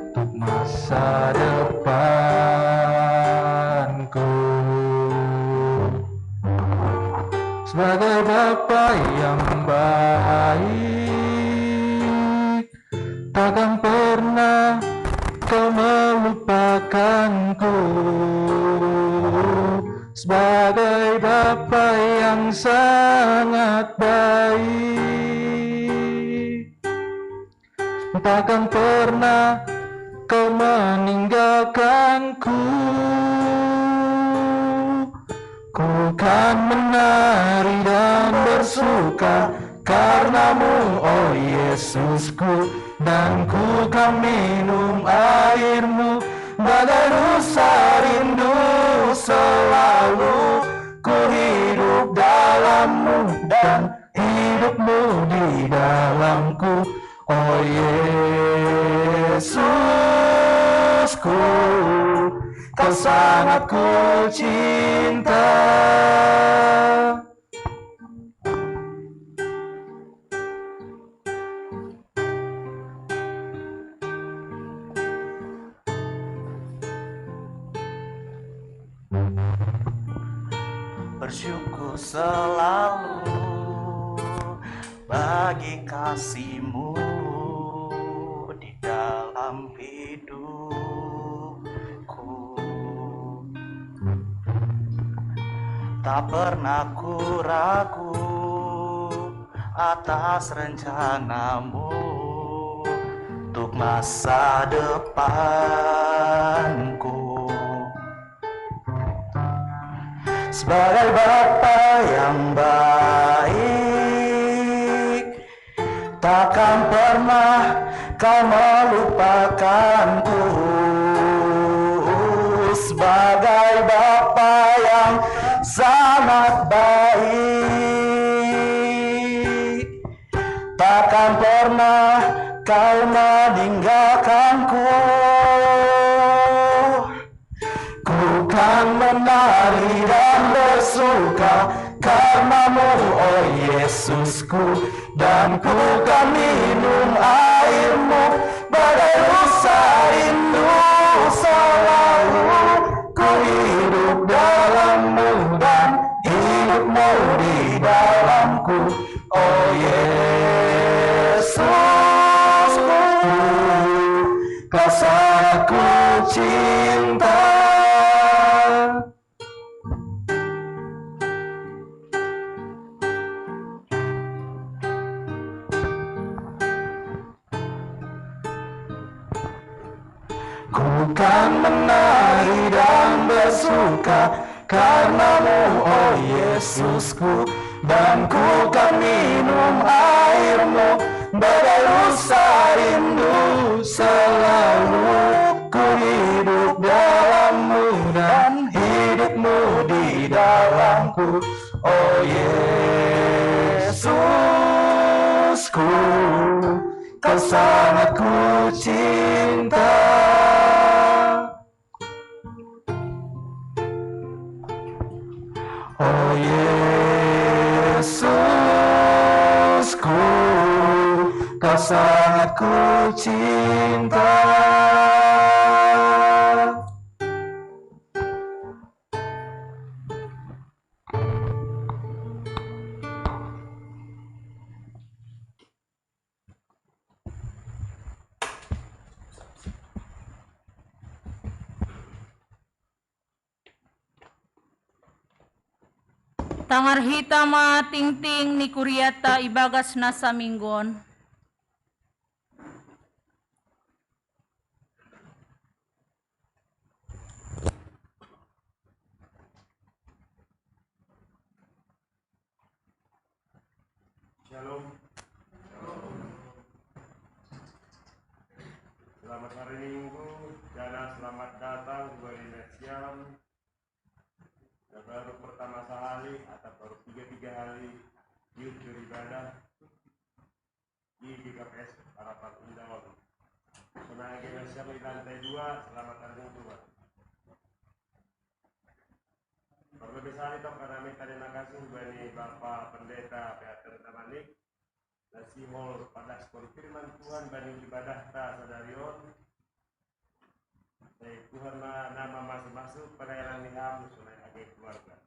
untuk masa depanku. Sebagai Bapa yang baik, takkan pernah Kau melupakanku. Sebagai Bapa yang sangat baik. Takkan pernah Kau meninggalkanku. Ku kan menari dan bersuka karenamu, oh Yesusku, dan ku kan minum airmu bagai rusa rindu. Selalu ku hidup dalammu dan hidupmu di dalamku, oh Yesusku, Kau sangat ku cinta. Bersyukur selalu bagi kasih-Mu di dalam hidupku. Tak pernah ku ragu atas rencana-Mu untuk masa depanku. Sebagai Bapa yang baik, takkan pernah Kau melupakanku. Sebagai Bapa yang sangat baik, takkan pernah Kau meninggalkanku. Ku kan menari dan bersuka karenamu, oh Yesusku, dan ku kan minum airmu bagai rusa rindu. Selalu ku hidup dalammu dan hidupmu di dalamku, oh Yesusku, Kau sangat ku cinta. Ku kan menari dan bersuka karenamu, oh Yesusku, dan ku kan minum airmu bagai rusa rindu. Selalu ku hidup dalammu dan hidupmu di dalamku, oh Yesusku, Kau sangat ku cinta. Oh Yesusku, Kau sangat ku cinta. Tangar hitama ting-ting ni kuriata ibagas nasa minggon. Shalom. Selamat hari Minggu dan selamat datang kembali Siam. Baru pertama kali atau baru 3 hari yuk beribadah di GKPS Harapan Indah. Senang Siam di lantai 2. Selamat hari Minggu, Pak. Terlebih sekali toh karena minta terima kasih bagi Bapak Pendeta Peter Tamanik dan Simol pada firman Tuhan bagi ibadah ta sadarion. Tuhan nama masuk-masuk pada yang niham sunai agai keluarga.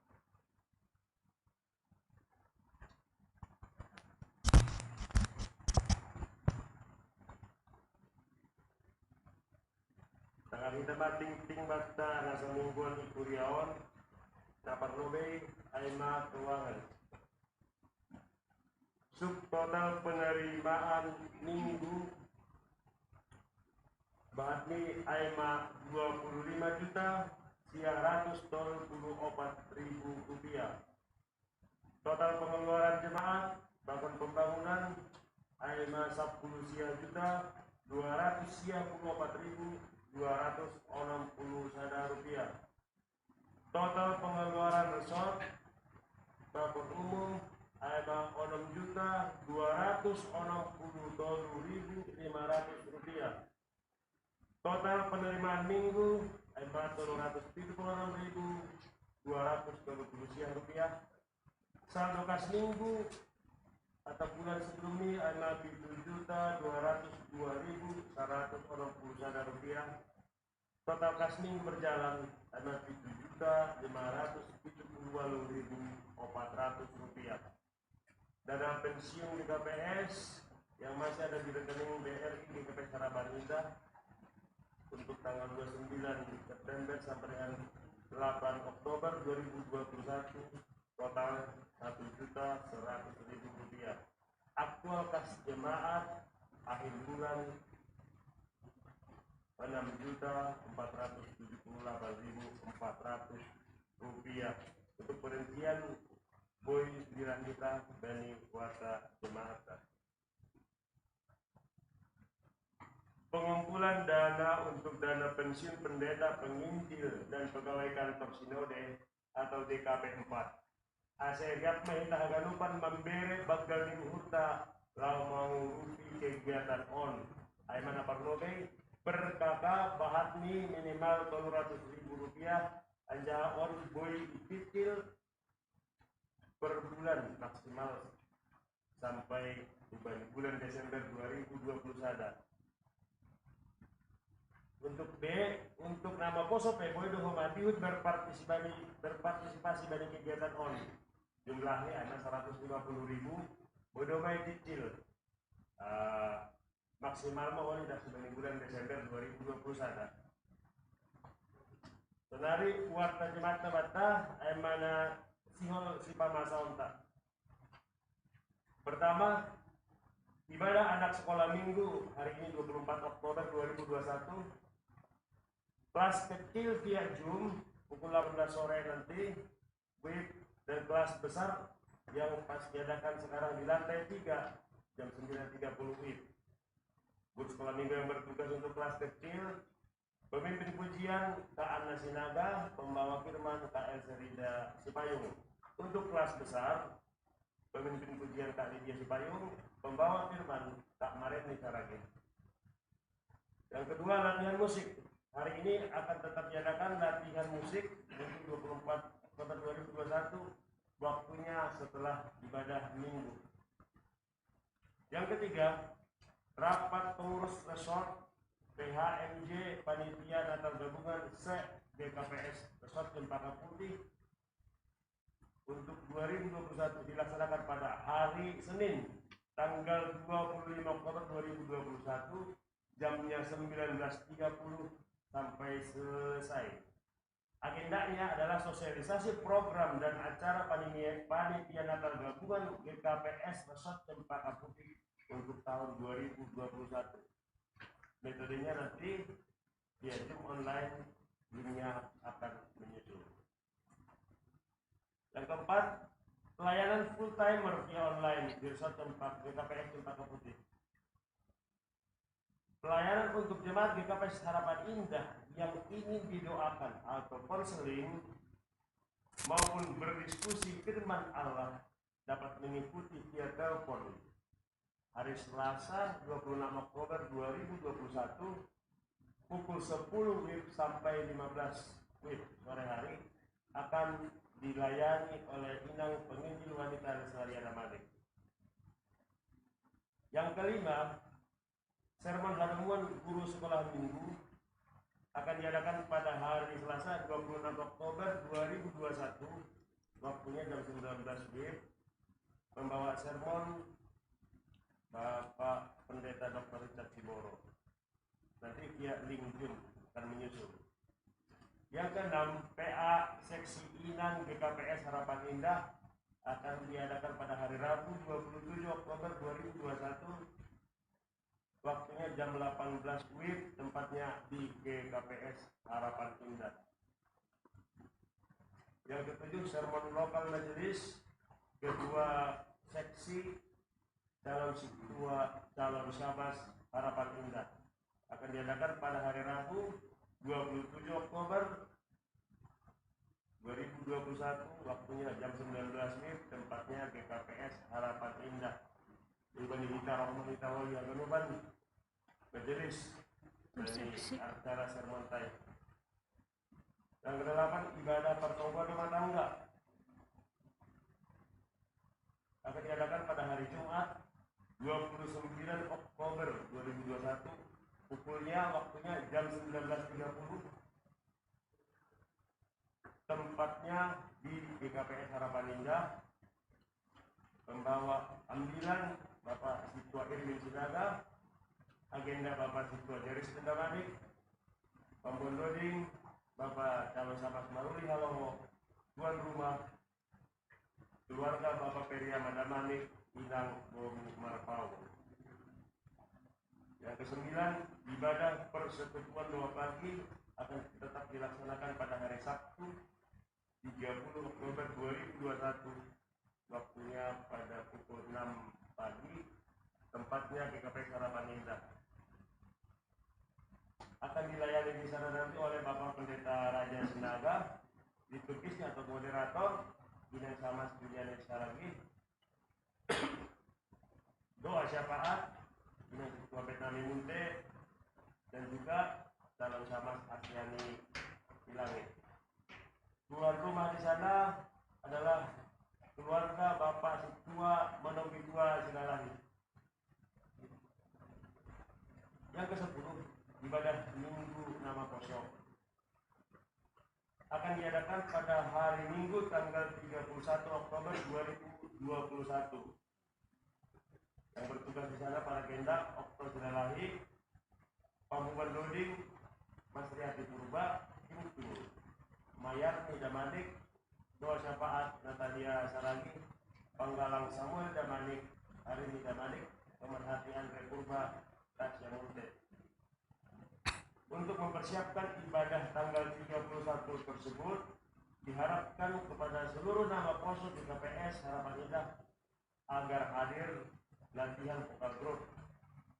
Tangan kita bating-ting bata nasa mingguan ikuriaon Naparlobe Aima Keuangan. Subtotal penerimaan minggu Batni Aima 25.924.000 rupiah. Total pengeluaran jemaat bahkan pembangunan Aima 10.224.260 rupiah. Total pengeluaran resort bangun umum Aima 6.260.500 rupiah. Total penerimaan minggu Aima 376.220 rupiah. Saldo kas minggu atau bulan sebelum ini Aima 7.202.160 rupiah. Total kas minggu berjalan Aima 7.572.400 rupiah. Dana pensiun di KPS yang masih ada di rekening BRI di KPS Harapan Indah untuk tanggal 29 September sampai dengan 8 Oktober 2021 total 1.100.000 rupiah. Aktual kas jemaat akhir bulan 6.478.400 rupiah. Untuk perincian Boy Dirandita Bani Kuasa Jemaat. Pengumpulan dana untuk dana pensiun pendeta, penginjil, dan pegawai kantor sinode atau DKP 4. Asegap mahita haganupan memberi bagal diuhurta lau mengurupi kegiatan on. Aiman Aparlobe per kakak bahatni minimal 200.000 rupiah. Anja on boy dipikil per bulan maksimal sampai bulan Desember 2021. Untuk B, untuk nama poso P boy doho matiut berpartisipasi pada kegiatan on. Jumlahnya ada 150.000. Bodoh mai cicil. Maksimal mau ini dari bulan Desember 2021. Senari warta jemata bata emana sihol sipa masa onta. Pertama, ibadah anak sekolah minggu hari ini 24 Oktober 2021. Kelas kecil via Zoom pukul 18 sore nanti, WIB, dan kelas besar yang pas diadakan sekarang di lantai 3 jam 9.30 WIB. Guru sekolah minggu yang bertugas untuk kelas kecil, pemimpin pujian Kak Anna Sinaga, pembawa firman Kak Elserida Sipayung. Untuk kelas besar, pemimpin pujian Kak Lydia Sipayung, pembawa firman Kak Maretni Saragin. Yang kedua, latihan musik. Hari ini akan tetap diadakan latihan musik untuk 24 Oktober 2021, waktunya setelah ibadah minggu. Yang ketiga, rapat pengurus resort PHMJ Panitia Natal Gabungan se-DKPS Resort Cempaka Putih untuk 2021 dilaksanakan pada hari Senin tanggal 25 Oktober 2021 jamnya 19.30 sampai selesai. Agendanya adalah sosialisasi program dan acara Panitia Natal Gabungan GKPS Resort Cempaka Putih untuk tahun 2021. Metodenya nanti via Zoom online, linknya akan menyusul. Yang keempat, pelayanan full timer via online di Resort GKPS Cempaka Putih. Pelayanan untuk jemaat GKPS Harapan Indah yang ingin didoakan atau konseling maupun berdiskusi firman Allah dapat mengikuti via telepon hari Selasa 26 Oktober 2021 pukul 10 WIB sampai 15 WIB sore hari akan dilayani oleh Inang Penginjil Wanita Lestari Malik. Yang kelima, sermon haramuan guru sekolah minggu akan diadakan pada hari Selasa 26 Oktober 2021, waktunya jam 19 WIB. Membawa sermon Bapak Pendeta Dr. Richard Siboro. Nanti via link Zoom akan menyusul. Yang keenam, PA Seksi Inang GKPS Harapan Indah akan diadakan pada hari Rabu 27 Oktober 2021. Waktunya jam 18 WIB, tempatnya di GKPS Harapan Indah. Yang ketujuh, sermon lokal majelis Ketua Seksi Calon Ketua Calon Syabas Harapan Indah akan diadakan pada hari Rabu 27 Oktober 2021, waktunya jam 19 WIB, tempatnya GKPS Harapan Indah. Ibani kita rahmanita wa yaganuban majelis dari acara sermon tay. Yang kedelapan, ibadah pertobat rumah tangga akan diadakan pada hari Jumat 29 Oktober 2021. Pukulnya, waktunya jam 19.30. Tempatnya di GKPS Harapan Indah. Pembawa ambilan Bapak Sitwa Irwin Sinaga, agenda Bapak Sitwa Jeris Kendamanik, pembondoding Bapak Calon Syabas Maruli Haloho, tuan rumah keluarga Bapak Peria Madamanik, Inang Bomi Marpau. Yang kesembilan, ibadah persekutuan doa pagi akan tetap dilaksanakan pada hari Sabtu 30 Oktober 2021. Waktunya pada pukul 6 pagi, tempatnya GKPS Harapan Indah. Akan dilayani di sana nanti oleh Bapak Pendeta Raja Sinaga, liturgisnya atau moderator Inang Samas Julianis Saragi, doa syafaat Inang Ketua Betnami Munte, dan juga Calon Samas Asyani Ilangit. Tuan rumah di sana adalah keluarga Bapak Situa Manobi Tua Sinalahi. Yang ke-10, ibadah Minggu Nama Kosong akan diadakan pada hari Minggu tanggal 31 Oktober 2021. Yang bertugas di sana para Genda Okto Sinalahi, Pambuban Doding, Mas Riyati Purba, Kimtu, Mayarni Damanik, doa syafaat Natalia Saragi, Panggalang Samuel Damanik, Harini Damanik, pemerhati Andre Purba, Tasya Munte. Untuk mempersiapkan ibadah tanggal 31 tersebut, diharapkan kepada seluruh nama poso di GKPS Harapan Indah agar hadir latihan vokal grup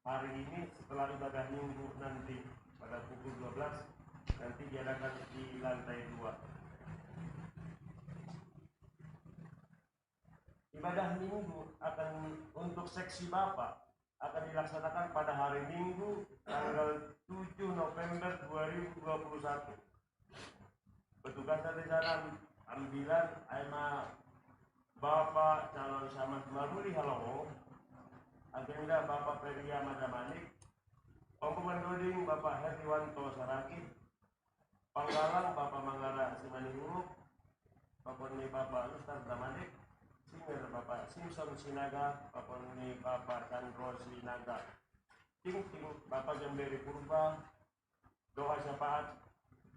hari ini setelah ibadah minggu nanti pada pukul 12, nanti diadakan di lantai 2. Ibadah minggu akan untuk seksi Bapak akan dilaksanakan pada hari Minggu tanggal 7 November 2021. Petugas dari sana ambilan Aima Bapak Calon Syabas Maruli Haloho, agenda Bapak Peria Madamanik, Pembuban Doding Bapak Herdiwanto Saraki, Panggalang Bapak Manggala Simani Huruf, Bapak Ustaz Damanik, Singer Bapak Simpson Sinaga, Bapak Chandro Sinaga, Ting Bapak Jamberi Purba, doa syafaat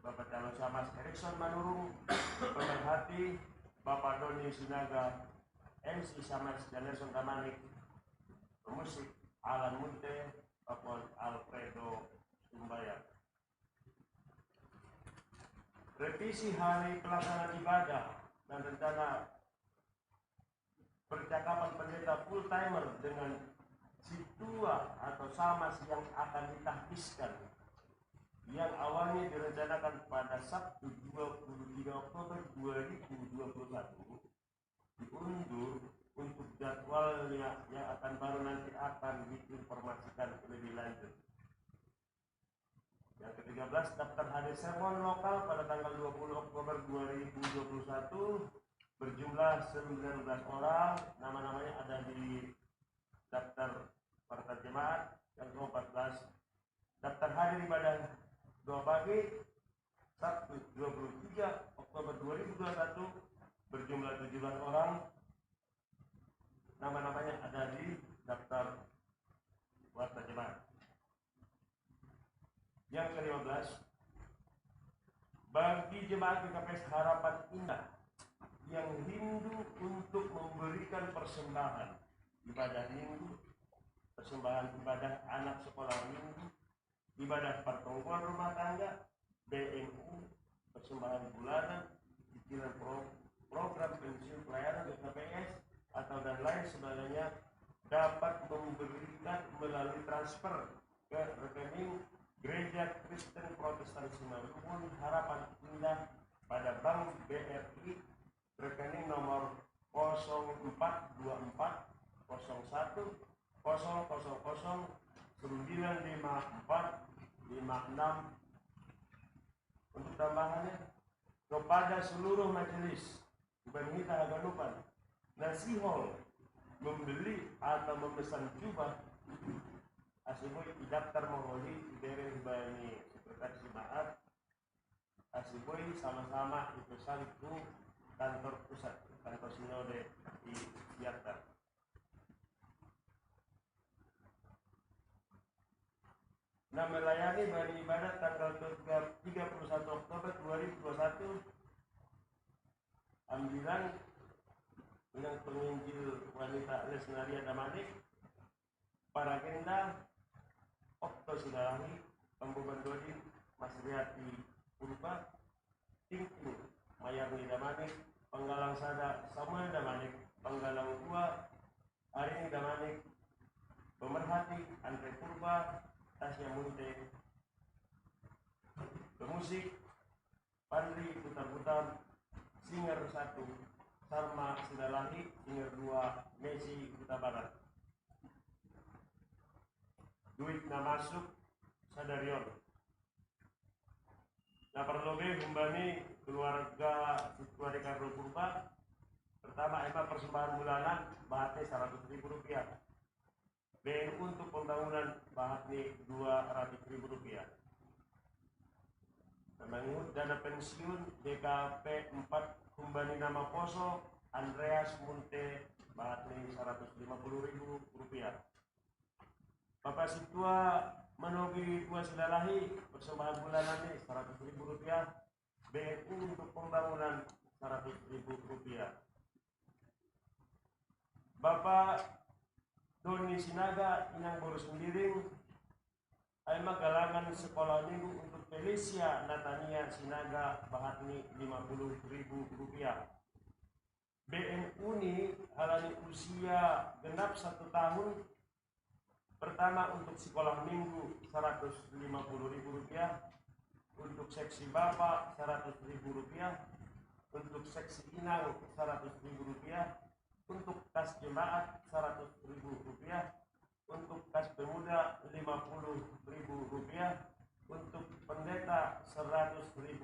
Bapak Calon Syabas Erikson Manurung, pemerhati Bapak Doni Sinaga, MC Syabas Janerson Damanik, pemusik Alan Munte, Bapak Alfredo Sumbaya. Revisi hari pelaksanaan ibadah dan rencana percakapan pendeta full timer dengan situa atau samas yang akan ditahbiskan yang awalnya direncanakan pada Sabtu 23 Oktober 2021 diundur untuk jadwalnya yang akan baru nanti akan diinformasikan lebih lanjut. Yang ke-13, daftar hadir sermon lokal pada tanggal 20 Oktober 2021 berjumlah 19 orang, nama-namanya ada di daftar partai jemaat. Yang ke-14, daftar hadir ibadah doa pagi Sabtu 23 Oktober 2021 berjumlah 17 orang, nama-namanya ada di daftar partai jemaat. Yang ke-15, bagi jemaat GKPS Harapan Indah yang rindu untuk memberikan persembahan ibadah minggu, persembahan ibadah anak sekolah minggu, ibadah pertemuan rumah tangga, BMU, persembahan bulanan, cicilan program pensiun pelayanan GKPS atau dan lain sebagainya dapat memberikan melalui transfer ke rekening Gereja Kristen Protestan Simalungun Harapan Indah pada Bank BRI rekening nomor 0424 01 000 95456. Untuk tambahannya, kepada seluruh majelis Penghita Haganupan Nasihol membeli atau memesan jubah Asiboy daftar mengholi dari bani sekretaris jemaat Asiboy sama-sama dipesan ke kantor pusat, kantor sinode di Jakarta. Nah, melayani bani ibadah tanggal 31 Oktober 2021 ambilan dengan penginjil wanita Lesnaria Damanik, para agenda Okto Sudahani, Pembuban Dodi, Mas Riyati Purba, Tingting Mayarni Damanik, Penggalang Sada Samuel Damanik, Penggalang 2 Arini Damanik, Pemerhati Andre Purba, Tasya Munte, pemusik Pandri Putar-Putar, Singer 1 Sarma Sidalahi, Singer 2 Messi Kuta Barat. Duit na masuk Sadarion. Nah, perlebih kembali keluarga Ricardo Purba. Pertama, persembahan bulanan bahatnya Rp100.000. BNU untuk pembangunan bahatnya Rp200.000. Mengikut dana pensiun DKP 4 kembali nama Poso Andreas Munte bahatnya Rp150.000. Bapak Situa Manogi 2 Sidalahi persembahan bulanan Rp100.000. BNU untuk pembangunan Rp100.000. Bapak Doni Sinaga Inang Boru Sembiring Aima galangan sekolah minggu untuk Felicia Natania Sinaga bahatni Rp50.000. BNU ini halani usia genap 1 tahun. Pertama untuk sekolah minggu Rp150.000, untuk seksi bapak Rp100.000, untuk seksi inang Rp100.000, untuk kas jemaat Rp100.000, untuk kas pemuda Rp50.000, untuk pendeta Rp100.000,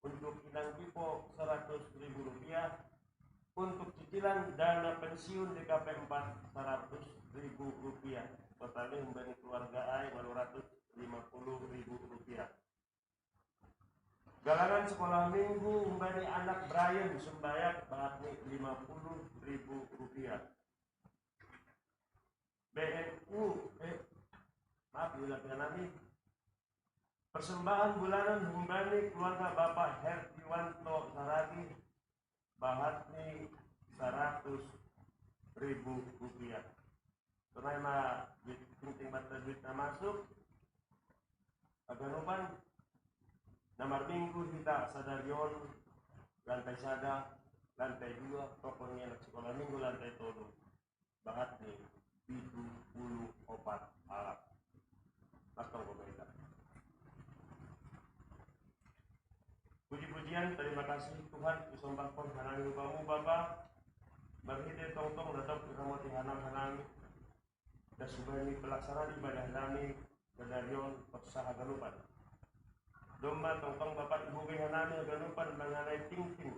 untuk inang pipo Rp100.000, untuk cicilan dana pensiun DKP 4 Rp100.000. Totalnya memberi keluarga AI Rp250.000. Galangan sekolah minggu memberi anak Brian sembayak bahatnya Rp50.000. BNU maaf diulangi nanti. Persembahan bulanan memberi keluarga Bapak Herdiwanto Saragi bahatnya Rp100.000. Tunai mah penting batas duit masuk. Aganupan nomor minggu kita Sadarion lantai sada, lantai 2 pokoknya anak sekolah minggu lantai 7 bahatnya 74 alat. Atau pemerintah. Puji-pujian, terima kasih Tuhan disombangkan hanami kamu Bapak berhidai tong-tong datang ke kamoti hanam-hanami dan subani pelaksanaan ibadah nami Sadarion Paksa Haganupan. Domba tong-tong Bapak Ibu hanami Haganupan mengenai ting-ting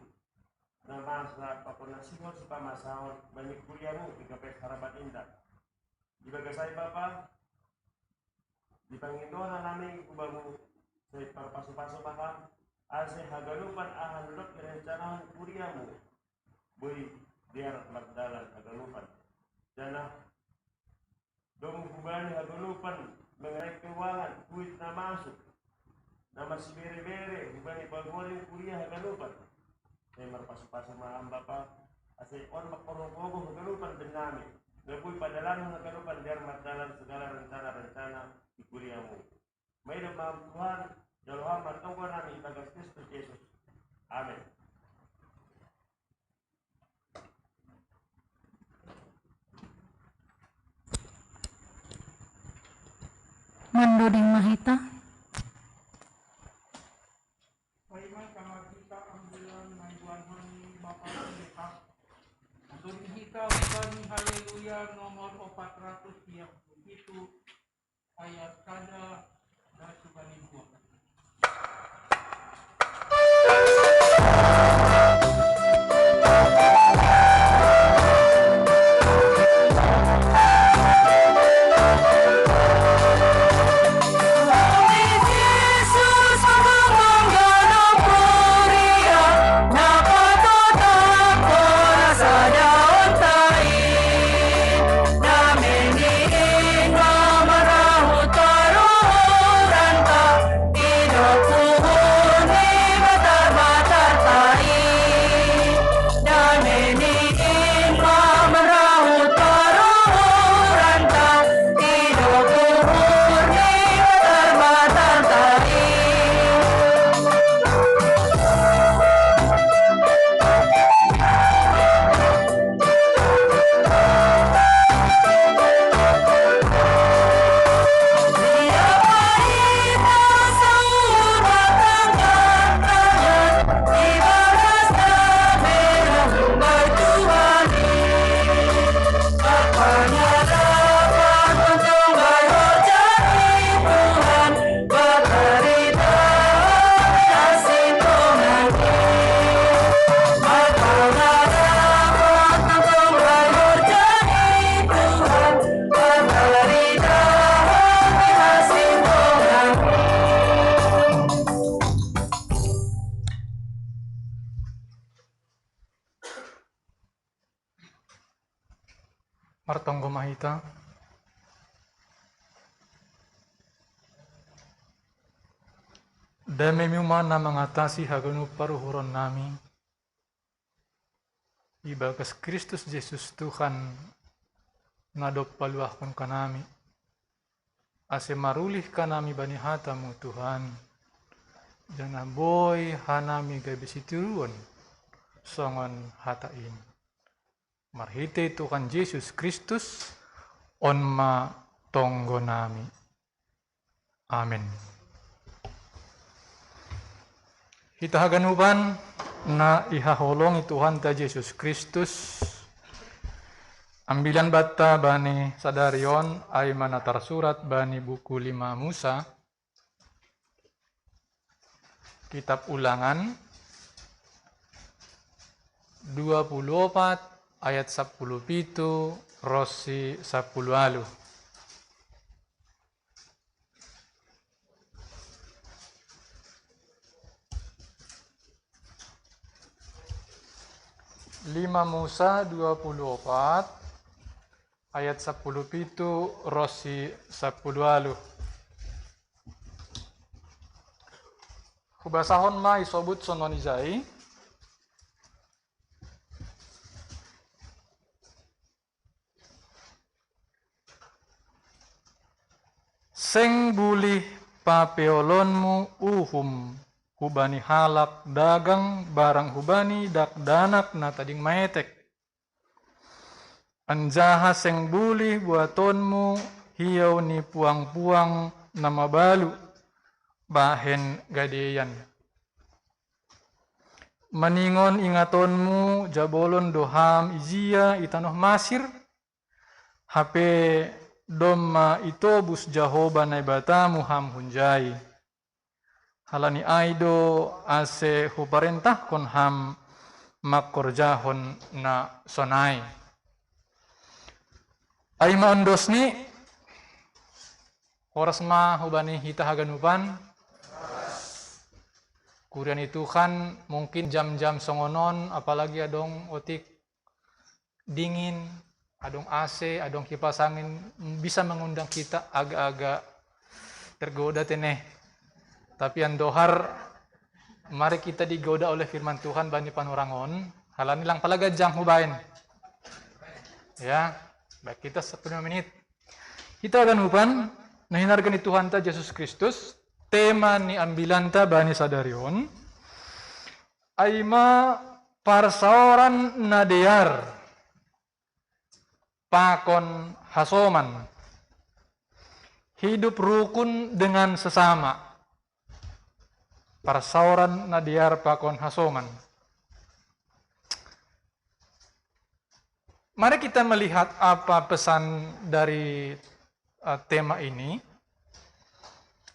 nama saat paponasihon si pamasahon banyak kuliahmu di GKPS Harapan Indah. Dibaga saya Bapak di Pangindohan nami kubamu saya para pasu-pasu paham ase Haganupan ahan lulot rencanahan kuliahmu boy biar magdalan Haganupan dana dong hubani Haganupan mengenai keuangan duit na masuk nama si bere-bere hubani pagboling kuliah hagalupan. Saya merpasu-pasu malam bapak. Asal on makorong-korong hagalupan benami. Gabui padalan hagalupan biar matalan segala rencana-rencana di kuliahmu. May damam Tuhan, Dalam matungkol namin ibagas Kristus Yesus. Amen. Mandoding Mahita. Bagaimana sama kita ambilan naikuan hari Bapak Pendeta. Mandoding kita Ubani Haleluya nomor 437 ayat kada dan Subani 2. Martonggo Mahita. Demi mana mengatasi haganu paruhuron nami. Ibagas Kristus Yesus Tuhan nadop paluahkan kanami. Ase marulih kanami bani hatamu Tuhan. Jangan boy hanami gabisituruan songon hata ini. Marhite Tuhan Yesus Kristus onma tonggo nami. Amin. Kita haganuban na ihaholong Tuhan ta Yesus Kristus. Ambilan bata bani sadarion ay manatar surat bani buku 5 Musa. Kitab Ulangan 24 ayat 17 rosi 10 5 Musa 24 ayat 17 rosi 10 Hubasahon ma isobut sononizai seng bulih papeolonmu uhum hubani halak dagang barang hubani dak danak na tading maetek. Anjaha seng bulih buatonmu hiau ni puang-puang nama balu bahen gadeyan. Maningon ingatonmu jabolon doham izia itanoh masir hape domma itobus jahoba naibata muham hunjai. Halani aido ase huparentah kon ham makorjahon na sonai. Aima ondosni horas ma hubani hita haganupan. Kurian itu kan mungkin jam-jam songonon apalagi adong otik dingin. Adong AC, adong kipas angin bisa mengundang kita agak-agak tergoda teneh. Tapi andohar Mari kita digoda oleh firman Tuhan bani panurangon. Halani lang palaga jang hubain. Ya, baik kita 10 menit. Kita akan huban nahinargan ni Tuhan ta Yesus Kristus. Tema ni ambilan ta bani sadarion. Aima parsaoran nadear. Pakon hasoman. Hidup rukun dengan sesama. Parsauran nadiar pakon hasoman. Mari kita melihat apa pesan dari tema ini.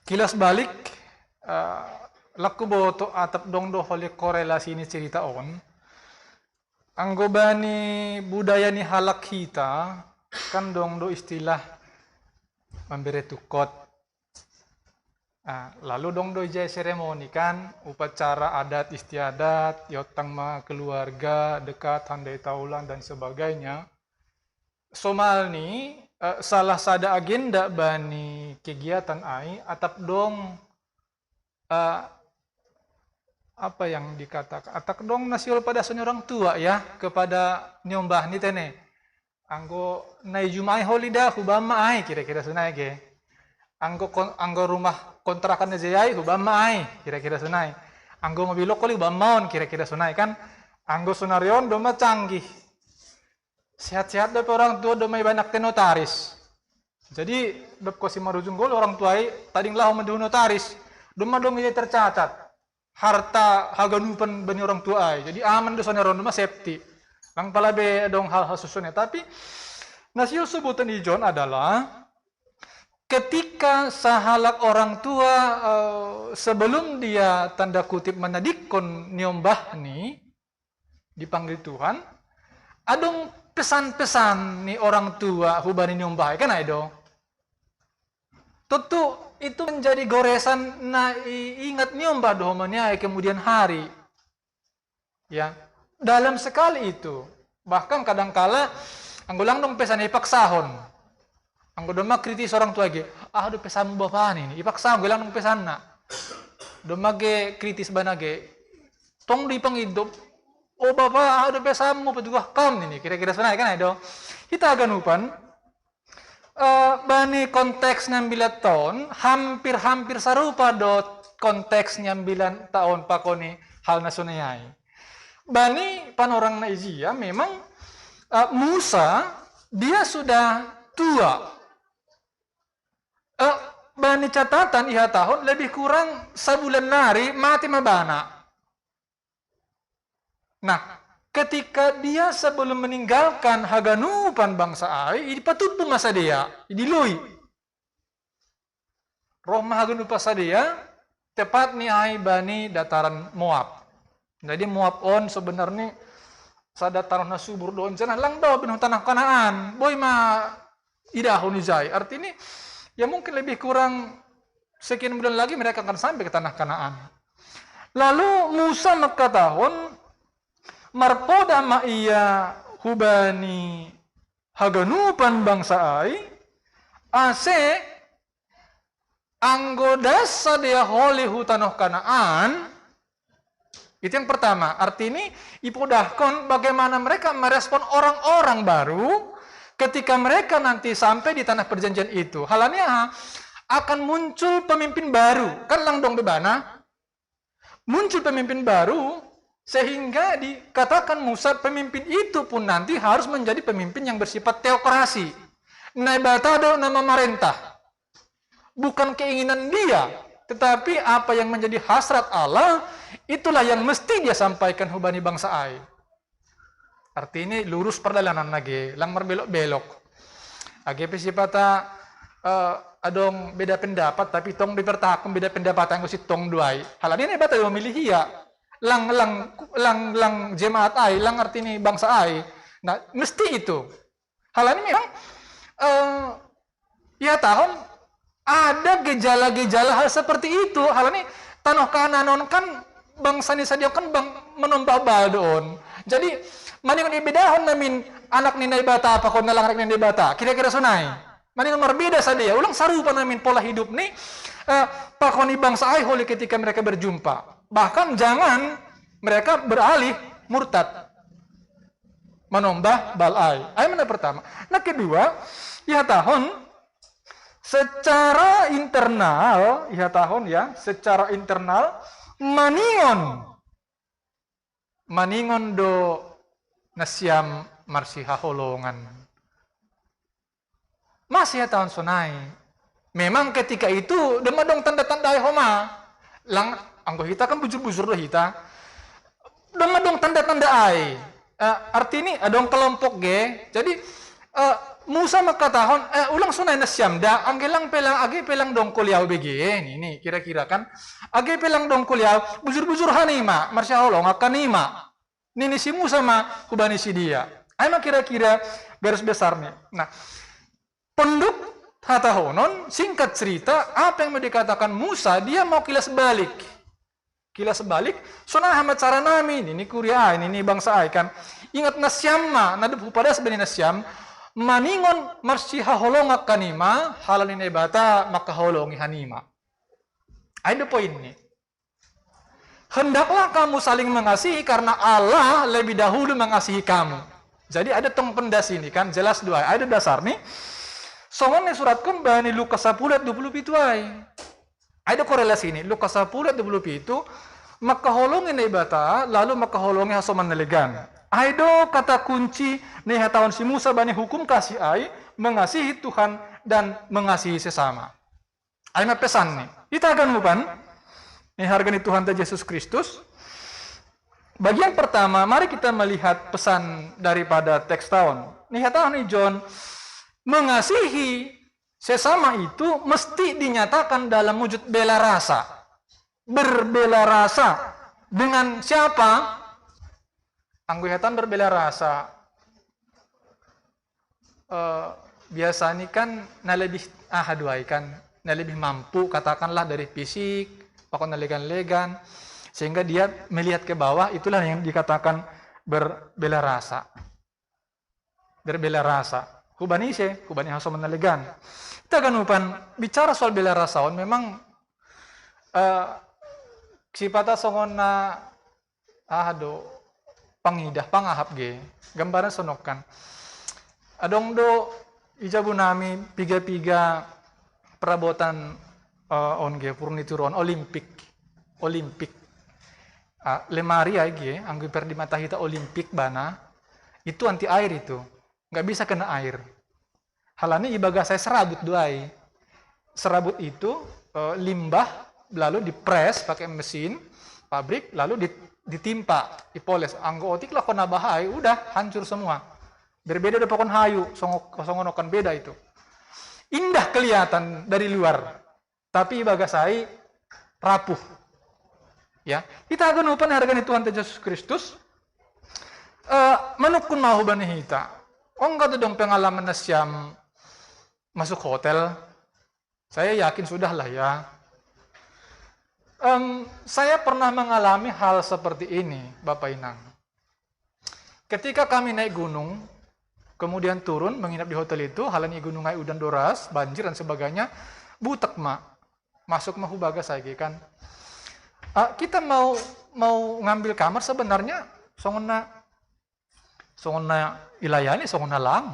Kilas balik, laku boto atap dong do holi korelasi ini cerita on. Anggobani budaya ni halak kita, kan dong do istilah memberi tukot. Lalu dong do ijai seremoni kan, upacara adat istiadat, yotang ma keluarga, dekat, handai taulan dan sebagainya. Somal ni salah sada agenda bani kegiatan ai atap dong apa yang dikatakan atap dong nasiol pada orang tua ya kepada nyombah ni tene. Anggo nai jumai holida hubama ai kira-kira sunai ge. Anggo rumah kontrakan jayai hubama ai kira-kira sunai. Anggo mobil lokoli hubamaon kira-kira sunai kan. Anggo sunarion doma canggih. Sehat-sehat dapat orang tua doma banyak notaris. Jadi dap kosi marujung gol orang tuai tading lahu mendu notaris. Doma dong ini tercatat. Harta haganupan bani orang tua ai. Jadi aman do sonaron doma safety. Lang pala be dong hal-hal susunnya. Tapi nasio sebutan ijon adalah ketika sahalak orang tua sebelum dia tanda kutip menadikon nyombah nih dipanggil Tuhan, adong pesan-pesan nih orang tua hubani nyombah kan ada. Tentu itu menjadi goresan na ingat nyombah dohomanya kemudian hari. Ya. Dalam sekali itu, bahkan kadangkala anggulang dong pesan ipaksahon. Anggo doma kritis orang tua ge, do pesanmu bapak ini, ipaksa gulang dong pesan na. Doma ge kritis bana ge, tong di panghidup, oh bapak do pesanmu petugas kam ini, kira-kira senai kan ada. Kita akan upan, bani konteks 9 tahun, hampir sarupa do konteks 9 tahun pakoni hal nasunayai. Bani panorang Naizia memang Musa dia sudah tua. Bani catatan iha tahun lebih kurang sebulan nari mati mabana. Nah, ketika dia sebelum meninggalkan haganupan bangsa ai, dipatutu masa dia, dilui. Roh haganupa sadia tepat ni ai bani dataran Moab. Jadi Moab on sebenarnya sada tanah subur doon sana lang daw binuh tanah Kanaan. Boy ma idahon izai. Artinya ya mungkin lebih kurang sekian bulan lagi mereka akan sampai ke tanah Kanaan. Lalu Musa makatahon marpoda ma iya hubani haganupan bangsa ai ase anggoda sadia holi hutanah Kanaan. Itu yang pertama, artinya ipudahkon bagaimana mereka merespon orang-orang baru ketika mereka nanti sampai di tanah perjanjian itu. Halanya akan muncul pemimpin baru, kan lang dong bebana. Muncul pemimpin baru sehingga dikatakan Musa pemimpin itu pun nanti harus menjadi pemimpin yang bersifat teokrasi. Naibatado nama marentah. Bukan keinginan dia, tetapi apa yang menjadi hasrat Allah, itulah yang mesti dia sampaikan hubani bangsa ai. Artinya lurus perjalanan lagi, lang berbelok-belok. Age pesipata adong beda pendapat tapi tong dipertahakan beda pendapat yang usit tong duai. Halanya bata memilih ya. Lang jemaat ai, lang artinya bangsa ai. Nah, mesti itu. Halanya memang ya tahun ada gejala-gejala hal seperti itu. Halanya tanah Kanaan kan bangsa ni sadia kan menombak baldoon. Jadi maningon ibedahon namin anak ni naibata apa kon nalang anak ni naibata. Kira-kira sunai. Maningon berbeda sadia. Ulang sarupa namin pola hidup ni pakoni bangsa ai holi ketika mereka berjumpa. Bahkan jangan mereka beralih murtad. Menombah balai. Ayat pertama. Nah kedua, ya tahun secara internal, ya tahun ya, secara internal maningon do nasyam marsiha holongan. Masih ya tahun sonai. Memang ketika itu demadong tanda-tanda homa. Lang anggo hita kan bujur-bujur do hita. Demadong tanda-tanda ai. Arti ini adong kelompok ge. Jadi Musa makatahon ulang sunai nasyamda anggelang pelang dong kuliah BG ini kira-kira kan age pelang dong kuliah bujur-bujur hanima marsya Allah ngakanima nini si Musa ma kubani si dia ayo kira-kira garis besarnya. Nah penduk hatahonon singkat cerita apa yang mau dikatakan Musa dia mau kilas balik sunah Ahmad cara nami ini kuria ini bangsa ai kan ingat nasyam ma nadep pada sebenarnya nasyam maningon marsiha holongak kanima halalin ibata maka holongi hanima. Ada poin ini. Hendaklah kamu saling mengasihi karena Allah lebih dahulu mengasihi kamu. Jadi ada tong pendas ini kan jelas dua. Ada dasar nih. Soalnya suratkan bani Lukas 10 ayat 27 ay. Ada korelasi ini. Lukas 10 ayat 27 maka holongi ibata lalu maka holongi hasoman nelegan. Aido kata kunci nih tahun si Musa bani hukum kasih ai mengasihi Tuhan dan mengasihi sesama. Ai pesan nih. Kita akan lupan nih harganya Tuhan Yesus Kristus. Bagian pertama, mari kita melihat pesan daripada teks tahun. Nih tahun nih John mengasihi sesama itu mesti dinyatakan dalam wujud bela rasa. Berbela rasa dengan siapa? Angguyatan berbela rasa. Biasa ini kan lebih kan lebih mampu katakanlah dari fisik, pokoknya legan-legan sehingga dia melihat ke bawah itulah yang dikatakan berbela rasa. Berbela rasa. Kubani haso menalegan. Kita akan upan bicara soal bela rasawan memang sifata songona pangidah pangahap ge gambaran sonokan adong do ijabu nami piga perabotan on ge furnituron olimpik lemari ge anggo per di mata hita olimpik bana itu anti air itu nggak bisa kena air halani ibaga saya serabut duai serabut itu limbah lalu dipres pakai mesin pabrik lalu ditimpa, dipoles, anggo otik lah kona bahai, udah hancur semua. Berbeda dengan pokon hayu, songonokan beda itu. Indah kelihatan dari luar, tapi bagasai rapuh. Ya, kita akan upan harganya Tuhan Yesus Kristus. Menukun mau bani hita. Enggak tuh dong pengalaman nasyam masuk hotel. Saya yakin sudah lah ya. Saya pernah mengalami hal seperti ini, Bapak Inang. Ketika kami naik gunung, kemudian turun, menginap di hotel itu, halani gunung ai udan doras, banjir dan sebagainya, butek masuk mahubaga saya kan. Kita mau ngambil kamar sebenarnya, songona ilayani, songona lang,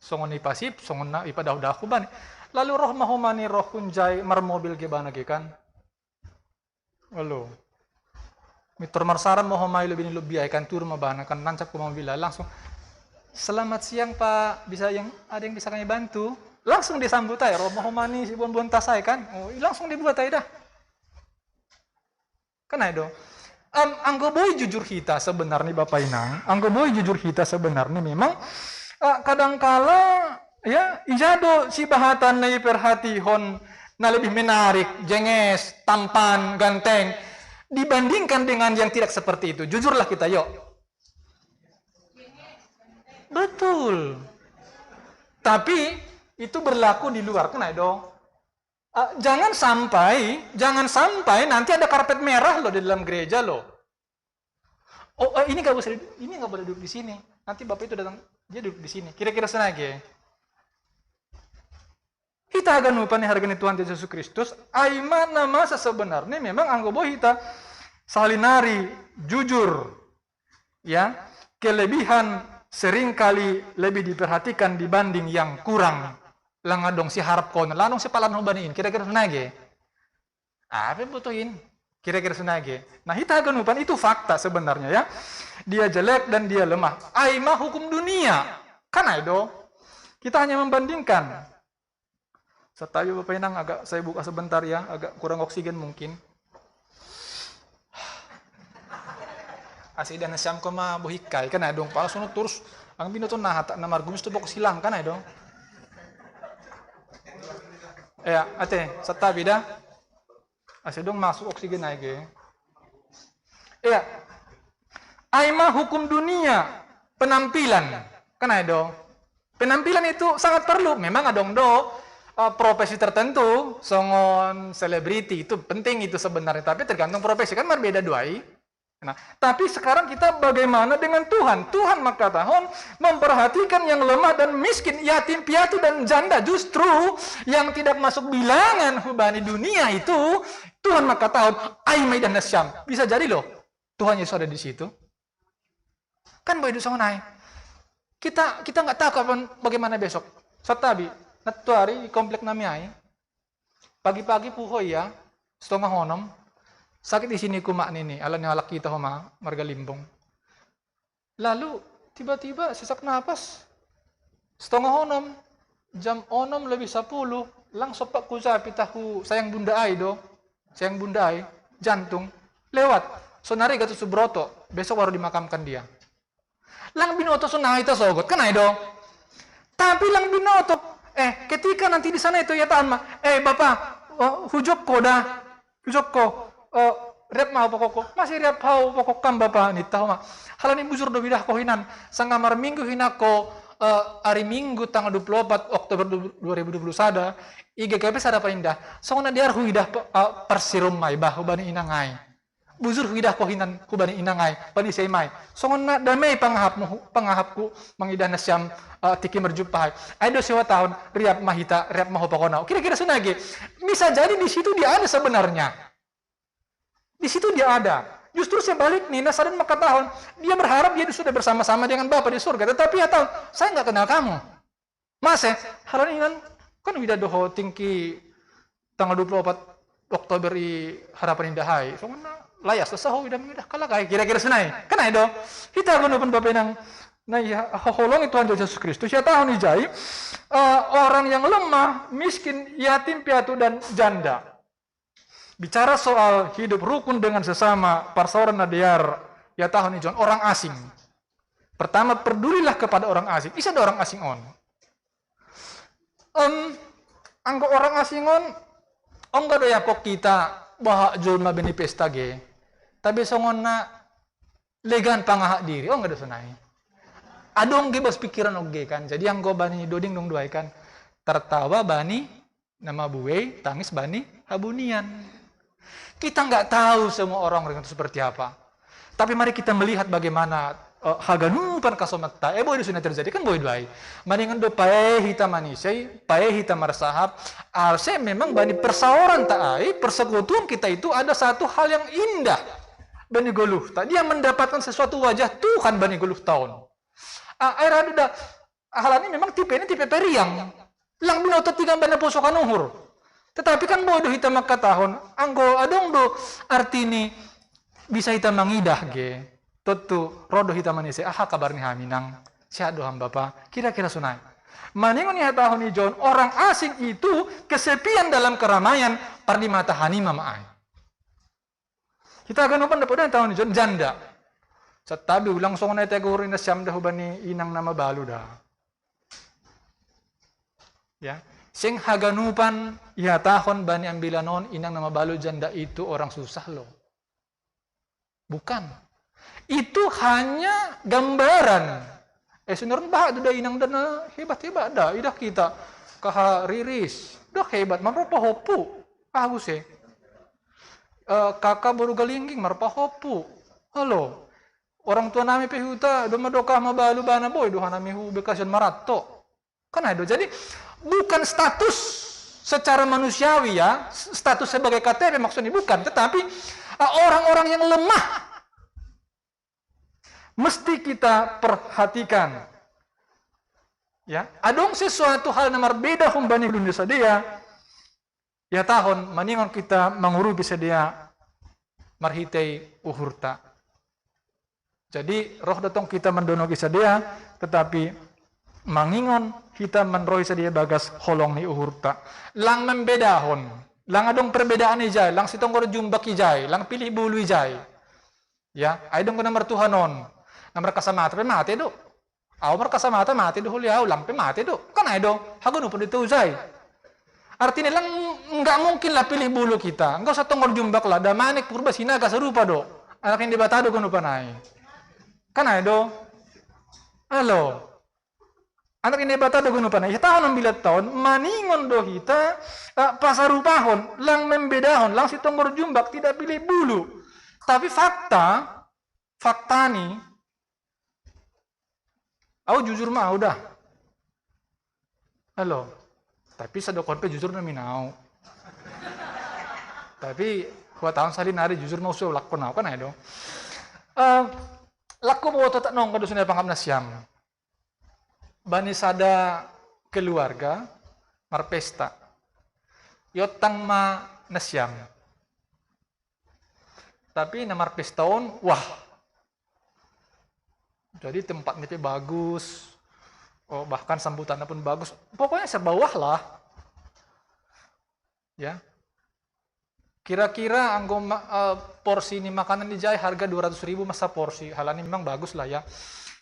songona ipasip, songona ipadahdahu bani. Lalu roh mahomani roh kunjai marmobil gimana kan? Halo. Mitor marsaran mohomai lebih akan turun mabana kan nancap ke mobil langsung. Selamat siang Pak, ada yang bisa kami bantu? Langsung disambut aja, roh mohomani si buan-buan tas saya kan. Oh, langsung dibuat aja dah. Kan ayo. Anggo boy jujur kita sebenarnya Bapak Inang, anggo boy jujur kita sebenarnya memang kadangkala ya ijado si bahatan na perhatihon na lebih menarik, jenges, tampan, ganteng dibandingkan dengan yang tidak seperti itu. Jujurlah kita, yuk. Betul. Tapi itu berlaku di luar, kan dong. Jangan sampai nanti ada karpet merah loh di dalam gereja loh. Ini nggak boleh duduk di sini. Nanti bapak itu datang, dia duduk di sini. Kira-kira senage. Kita akan lupa nih harganya Tuhan Yesus Kristus. Aimana masa sebenarnya memang anggobo kita salinari jujur, ya, kelebihan seringkali lebih diperhatikan dibanding yang kurang. Langadong si harap kono, lanong si palan hubaniin, kira-kira sunage. Apa butuhin? Kira-kira sunage. Nah, hitaganupan itu fakta sebenarnya ya. Dia jelek dan dia lemah. Aima hukum dunia. Kan itu. Kita hanya membandingkan. Setayu Bapak Inang agak saya buka sebentar ya, agak kurang oksigen mungkin. Asih dan siam ko ma buhikai kan dong. Pala sunut terus ang binoto na hata na margumis tu bok silang kan dong. Ya, ate, setabi dah. Asih dong masuk oksigen aja. Ya. Aima hukum dunia, penampilan. Kan dong. Penampilan itu sangat perlu. Memang adong profesi tertentu, songon selebriti itu penting itu sebenarnya, tapi tergantung profesi kan berbeda duai. Nah, tapi sekarang kita bagaimana dengan Tuhan? Tuhan maka tahun memperhatikan yang lemah dan miskin, yatim piatu dan janda. Justru yang tidak masuk bilangan hubani dunia itu Tuhan maka tahun Aimai dan Nasyam. Bisa jadi loh Tuhan Yesus ada di situ. Kan boy songon ai. Kita nggak tahu kapan bagaimana besok. Satabi natuari di komplek nami ay. Pagi-pagi puhoy ya, setengah honom. Sakit di sini kumak nini, alam yang alak kita homa, marga limbong. Lalu tiba-tiba sesak napas. Setengah honom, jam onom lebih 10, langsung pak kusapi tahu sayang bunda ay do. Sayang bunda ay, jantung lewat. Sonari gatot subroto, besok baru dimakamkan dia. Lang binoto sunai ita sogot kan ay do. Tapi lang binoto ketika nanti di sana itu ya tahan mah, bapak, hujok ko dah, hujok ko, rep mau pokok, masih rep mau pokok kam bapak nih tahu mah. Halan ibu jur do bidah ko hinan, sangamar minggu hinako hari Minggu tanggal 24 Oktober 2021, IGKP sada palindah, songna diar huidah persirum mai bahu bani inangai. Buzur huidah ko hinan kubani inangai, bani seimai. Songna damai pangahapku mangidah nasyam tiki merjupai. Ada sewa tahun riap mahita, riap mahopakonau. Kira-kira sunage. Bisa jadi di situ dia ada sebenarnya. Di situ dia ada. Justru sebalik nih, Nasadan maka tahun dia berharap dia sudah bersama-sama dengan Bapa di surga. Tetapi ya tahun saya nggak kenal kamu. Mas halan inan kan udah doho tinggi tanggal 24 Oktober i harapan indah hai. Songna layas sesaho udah kalah kayak kira-kira sunai. Kan itu kita gunakan Bapak nang nah ya, holong Tuhan Yesus Kristus ya tahun ijai orang yang lemah, miskin, yatim piatu dan janda. Bicara soal hidup rukun dengan sesama, parsauran nadiar ya tahun ijon orang asing. Pertama pedulilah kepada orang asing. Isa ada orang asing on. Anggo orang asing on enggak doya kok kita bahak julma beni pesta ge. Tapi songonna legan pangahak diri. Oh enggak ada sunai. Adong ge bos pikiran oge kan. Jadi yang go bani doding dong duai kan. Tertawa bani nama buwe, tangis bani habunian. Kita nggak tahu semua orang itu seperti apa. Tapi mari kita melihat bagaimana haganupan kasomata. Boleh sudah terjadi kan boleh duai. Maningan do pae hita manisai, pae hita marsahap. Arse memang bani persauran taai, persekutuan kita itu ada satu hal yang indah. Bani goluh. Dia mendapatkan sesuatu wajah Tuhan bani goluh tahun. Air ada hal ini memang tipe periang. Lang binoto tiga bana posokan uhur. Tetapi kan bodoh hitam maka tahun. Anggo adong do artini bisa hitam mangidah ge. Tutu rodo hitam manise. Aha kabar ni haminang. Sihat doham Bapa. Kira-kira sunai. Maningon ya tahun ijon orang asing itu kesepian dalam keramaian pardi mata hani mamaai. Kita akan upan dapat tahun ijon janda. Setabi ulang songon ay tegurin na siyam dahubani inang nama balu dah. Ya, sing haganupan ya tahun bani ambilanon inang nama balu janda itu orang susah loh. Bukan. Itu hanya gambaran. Sebenarnya bah itu dah inang dana hebat-hebat dah. Idah kita kaha riris. Dah hebat. Marpa hopu. Agus kakak baru galingging marpa hopu. Halo. Orang tua nami pehuta, doma doka mabalu bana boy, doha nami hu bekasyon marato. Kan ada. Jadi bukan status secara manusiawi ya, status sebagai KTP maksudnya bukan, tetapi orang-orang yang lemah mesti kita perhatikan. Ya, adong sesuatu hal yang berbeda humbani Indonesia dia. Ya tahun maningon kita mengurupi sedia marhitei uhurta. Jadi roh datang kita mendonogi sedia, tetapi mangingon kita menroi sedia bagas holong ni uhurta. Lang membedahon, lang adong perbedaan ijay, lang sitong ko jumbak ijay, lang pilih bulu ijay. Ya, ay dong ko na martuhanon, na markasamata pe mati do. Aw markasamata mati do huliaw, lang pe mati do. Kan ay do, hagun upod ito ijay. Artinya lang enggak mungkin lah pilih bulu kita. Enggak usah tongol jumbak lah, damanik purba sinaga serupa do. Anak yang dibatado kan upanai. Kan ay do. Halo. Anak ini batado gunu panay. Tahun 9 tahun maningon do hita pasarupahon lang membedahon lang si tonggor jumbak tidak pilih bulu. Tapi fakta nih. Aku jujur mah udah. Halo. Tapi sadokon pe jujur na minau. Tapi kuat tahun salin hari jujur mau sudah lakon kan ay do. Laku bawa tak nong kado sunai pangkap nasyam. Bani sada keluarga marpesta. Yotang ma nasyam. Tapi na marpestaon wah. Jadi tempatnya pe bagus. Oh, bahkan sambutannya pun bagus. Pokoknya sebawah lah. Ya. Kira-kira anggo porsi ini makanan dijai harga 200.000 masa porsi. Halani memang bagus lah ya.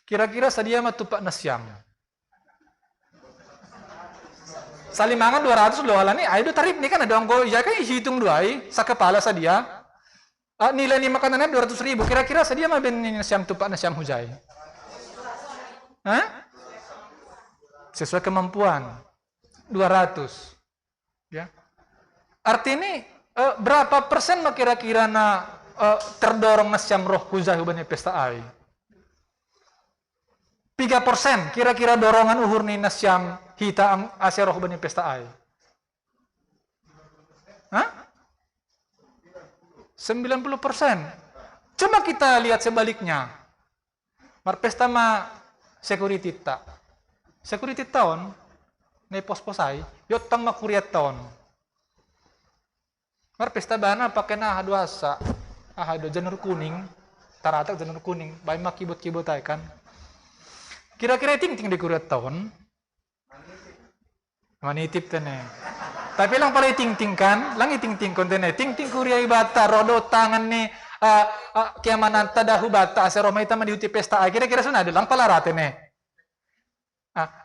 Kira-kira sedia mah tupak nasyam. Salimangan 200 loh halani. Ayo tarif nih kan ada anggo ijai kan hitung duai sakepala sedia. Nilai ini makanannya 200.000. Kira-kira sedia mah ben nasyam tupak nasyam hujai. Hah? Sesuai kemampuan 200 ya. Artinya berapa persen kira-kira terdorong nasyam roh huzai ubani pesta ai 3% kira-kira dorongan uhur ni nasyam hita ase roh ubani pesta ai. Hah? 90%. Coba kita lihat sebaliknya. Marpesta ma security tak. Security tahun, nih pos-posai, yotang makuriat tahun. Marpesta bana pakai nah duasa, do janur kuning, taratak janur kuning, bayi mak kibut-kibut kan. Kira-kira ting-ting di kuriat tahun, manitip tene. Tapi lang pala ting-ting kan, lang ting-ting kontene, ting-ting kuria ibata, rodo tangan nih, kiamanan tadahu bata, seroma ita diuti pesta, kira-kira sana ada lang pala rate nih.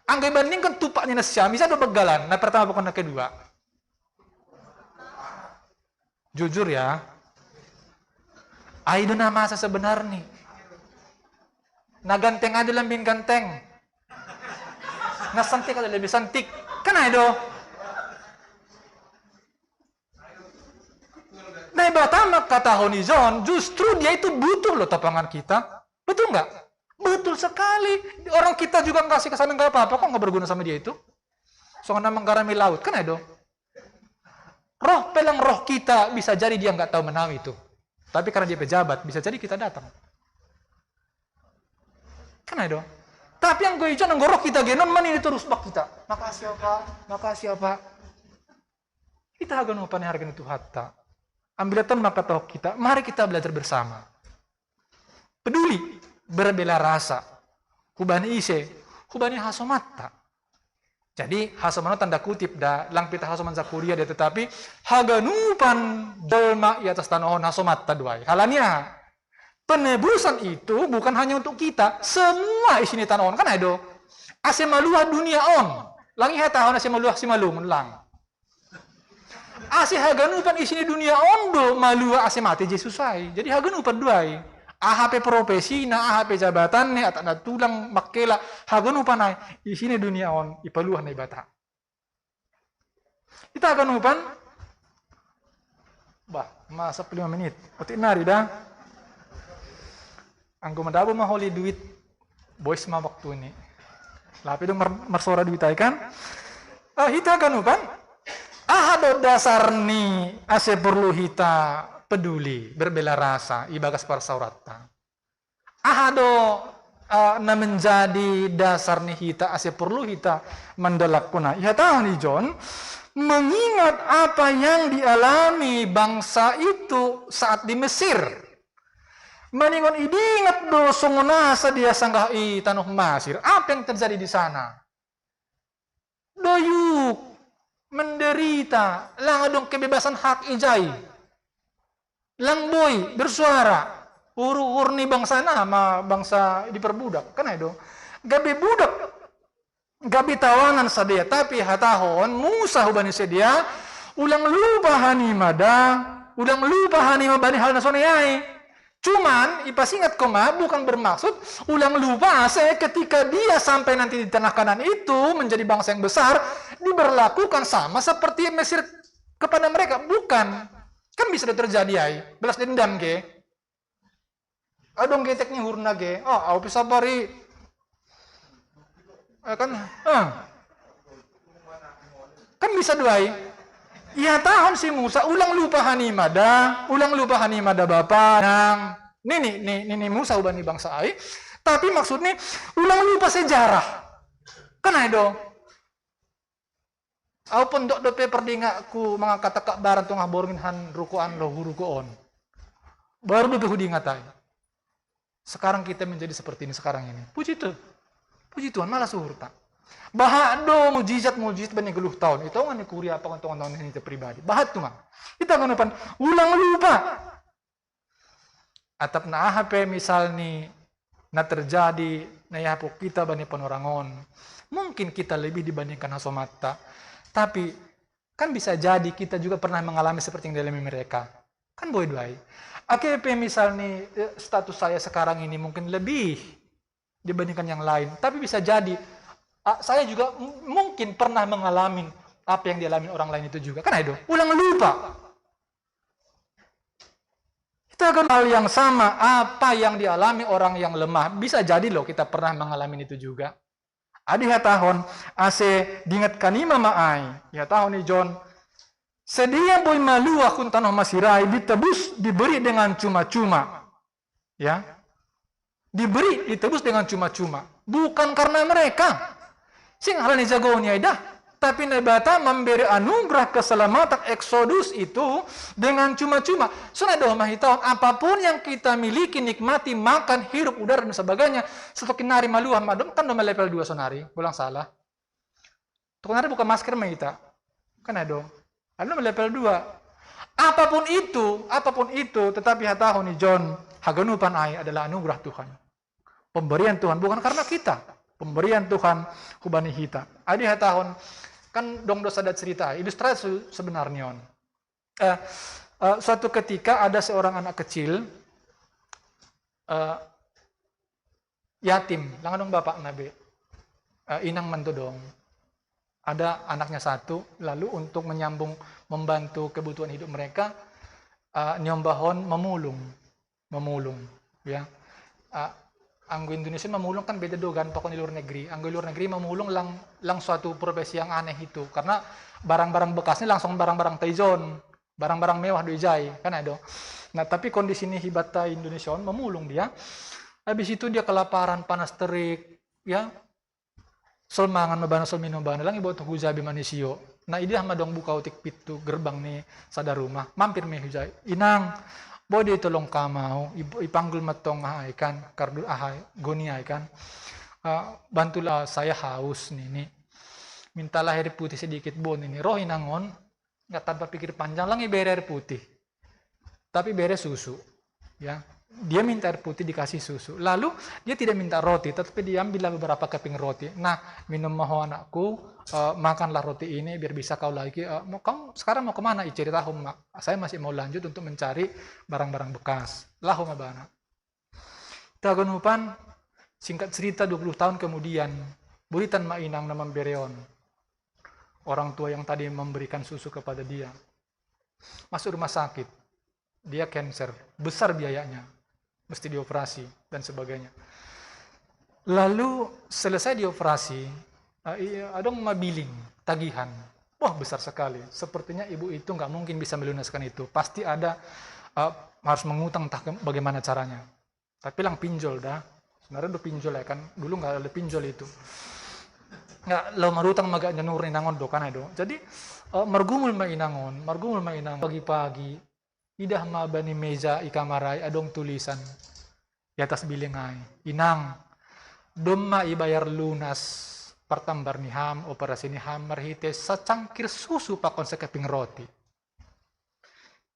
Anggai bandingkan tupaknya nasyam, bisa ada begalan. Nah pertama bukan nah kedua. Jujur ya, aido na masa sebenar nih. Na ganteng ada lambing ganteng. Na santik ada lebih santik. Kan aido. Nah ibatama kata Honizon, justru dia itu butuh loh tapangan kita. Betul nggak? Betul sekali. Orang kita juga nggak kasih kesan nggak apa-apa kok nggak berguna sama dia itu. Soalnya menggarami laut kan ada. Roh pelang roh kita bisa jadi dia nggak tahu menau itu. Tapi karena dia pejabat bisa jadi kita datang. Kan ada. Tapi yang gue ijan roh kita genon mana itu terus bak kita. Makasih apa. Kita hagan upane harga itu hatta. Ambilatan maka tahu kita. Mari kita belajar bersama. Peduli. Berbela rasa. Hubani ise, hubani hasomatta. Jadi hasoman tanda kutip dah langpita hasoman sakuria dia tetapi haganupan dolma i atas tanohon hasomatta duai. Halanya penebusan itu bukan hanya untuk kita, semua isini tanohon kan ada. Ase maluah dunia on. Langi hatahon ase maluah si malumun lang. Ase haganupan isini dunia on do maluah ase mati Yesus ai. Jadi haganupan duai. AHP profesi na AHP jabatan ne atau na tulang makela hagan upan di sini dunia on ipaluhan na ibata. Kita akan upan masa 5 menit. Otik nari dah. Anggo madabo maholi duit boys ma waktu ini. Lapi dong marsora duit ay kan. Hita akan upan. Ahado dasar ni ase perlu hita peduli, berbela rasa, ibagas parsaurata. Ahado na menjadi dasar nih kita, asya perlu kita mendalakuna. Ya tahu nih John, mengingat apa yang dialami bangsa itu saat di Mesir. Meningon idingat do songonasa dia sanggah tanah Mesir. Apa yang terjadi di sana? Doyuk, menderita, lang adong kebebasan hak ijai. Lang boy bersuara. Urni bangsa nama bangsa diperbudak. Kan itu. Gabi budak. Gabi tawanan sadia. Tapi hatahon Musa hubani sedia. Ulang lupa hanimada. Ulang lupa hanimabani hal nasonayai. Cuman, ipasingat ko bukan bermaksud ulang lupa ketika dia sampai nanti di tanah Kanan itu menjadi bangsa yang besar, diberlakukan sama seperti Mesir kepada mereka. Bukan. Kan bisa terjadi ay. Belas dendam ke. Adong geteknya hurna ke. Oh, au bisa bari. Kan bisa duai. Ya tahun si Musa ulang lupa hanimada bapa nang ini Musa ubani bangsa ai, tapi maksudnya ulang lupa sejarah. Kan ada. Au pondok dope perdingaku mangangkat kak baran tengah borngin han rukuan lo hurukuon. Baru dope hudingatai. Sekarang kita menjadi seperti ini sekarang ini. Puji Tuhan malah suhurta. Bahado mujizat banyak geluh tahun. Itu kan kuria apa tahun ini pribadi. Bahat tuh mah. Kita kan ulang lupa. Atap na HP misal nih na terjadi na yapo kita bani penorangon. Mungkin kita lebih dibandingkan hasomata. Tapi kan bisa jadi kita juga pernah mengalami seperti yang dialami mereka. Kan boleh duai. AKP misal nih status saya sekarang ini mungkin lebih dibandingkan yang lain. Tapi bisa jadi saya juga mungkin pernah mengalami apa yang dialami orang lain itu juga. Kan itu, ulang lupa. Kita akan hal yang sama, apa yang dialami orang yang lemah. Bisa jadi loh kita pernah mengalami itu juga. Adi hatahon, ase dingat kanima maai. Ya tahun nih John. Sedia boy malu akun tanah masirai ditebus, diberi dengan cuma-cuma. Ya. Ditebus dengan cuma-cuma. Bukan karena mereka. Sing halani jagonya dah, tapi nebata memberi anugerah keselamatan Exodus itu dengan cuma-cuma. Sunah doa mahitaon, apapun yang kita miliki, nikmati, makan, hirup, udara dan sebagainya, seperti nari maluah madom kan doma level 2 sonari, pulang salah. Tuh nari bukan masker mahita, kan ada. Ada level 2. Apapun itu, tetapi hatahon ni John, haganupan ai adalah anugerah Tuhan. Pemberian Tuhan bukan karena kita. Pemberian Tuhan kubani hita. Adi hatahon kan dong dosa dat cerita. Ilustrasi sebenarnya. Suatu ketika ada seorang anak kecil yatim. Langan dong bapak nabe. Inang mantu dong. Ada anaknya satu. Lalu untuk membantu kebutuhan hidup mereka, nyombahon memulung. Ya. Anggo Indonesia memulung kan beda dogan pokoknya luar negeri. Anggo luar negeri memulung lang suatu profesi yang aneh itu. Karena barang-barang bekasnya langsung barang-barang Taijon. Barang-barang mewah doijai. Kan ada. Nah tapi kondisi ini hibata Indonesia memulung dia. Habis itu dia kelaparan, panas terik. Ya. Selmangan mabana selmino bana. Lang ibu untuk hujabi manisio. Nah ini sama dong buka utik pintu gerbang nih sadar rumah. Mampir meh hujai. Inang. Bodi tolong kamau, ipanggul matong kan, kardu goni kan. Bantulah saya haus nih. Mintalah air putih sedikit bon ini. Roh inangon, nggak tanpa pikir panjang lang ibere air putih. Tapi bere susu, ya. Dia minta air putih dikasih susu. Lalu dia tidak minta roti, tetapi dia ambillah beberapa keping roti. Nah, minum maho anakku, makanlah roti ini biar bisa kau lagi. Kamu sekarang mau kemana? Cerita mak. Saya masih mau lanjut untuk mencari barang-barang bekas. Lahu mabana. Tagunupan singkat cerita 20 tahun kemudian, buritan mainang nama bereon. Orang tua yang tadi memberikan susu kepada dia. Masuk rumah sakit. Dia cancer, besar biayanya. Mesti dioperasi dan sebagainya. Lalu selesai dioperasi, ada mabiling, tagihan. Wah besar sekali. Sepertinya ibu itu nggak mungkin bisa melunaskan itu. Pasti ada harus mengutang entah bagaimana caranya. Tapi lang pinjol dah. Sebenarnya udah pinjol ya kan. Dulu nggak ada pinjol itu. Nggak lo marutang maganya nur inangon do kan do. Jadi margumul mainangon pagi-pagi idah mabani meja ikamarai adong tulisan di atas bilingai. Inang domma ibayar lunas pertambar ni ham operasi ni ham marhite secangkir susu pakon sekeping roti.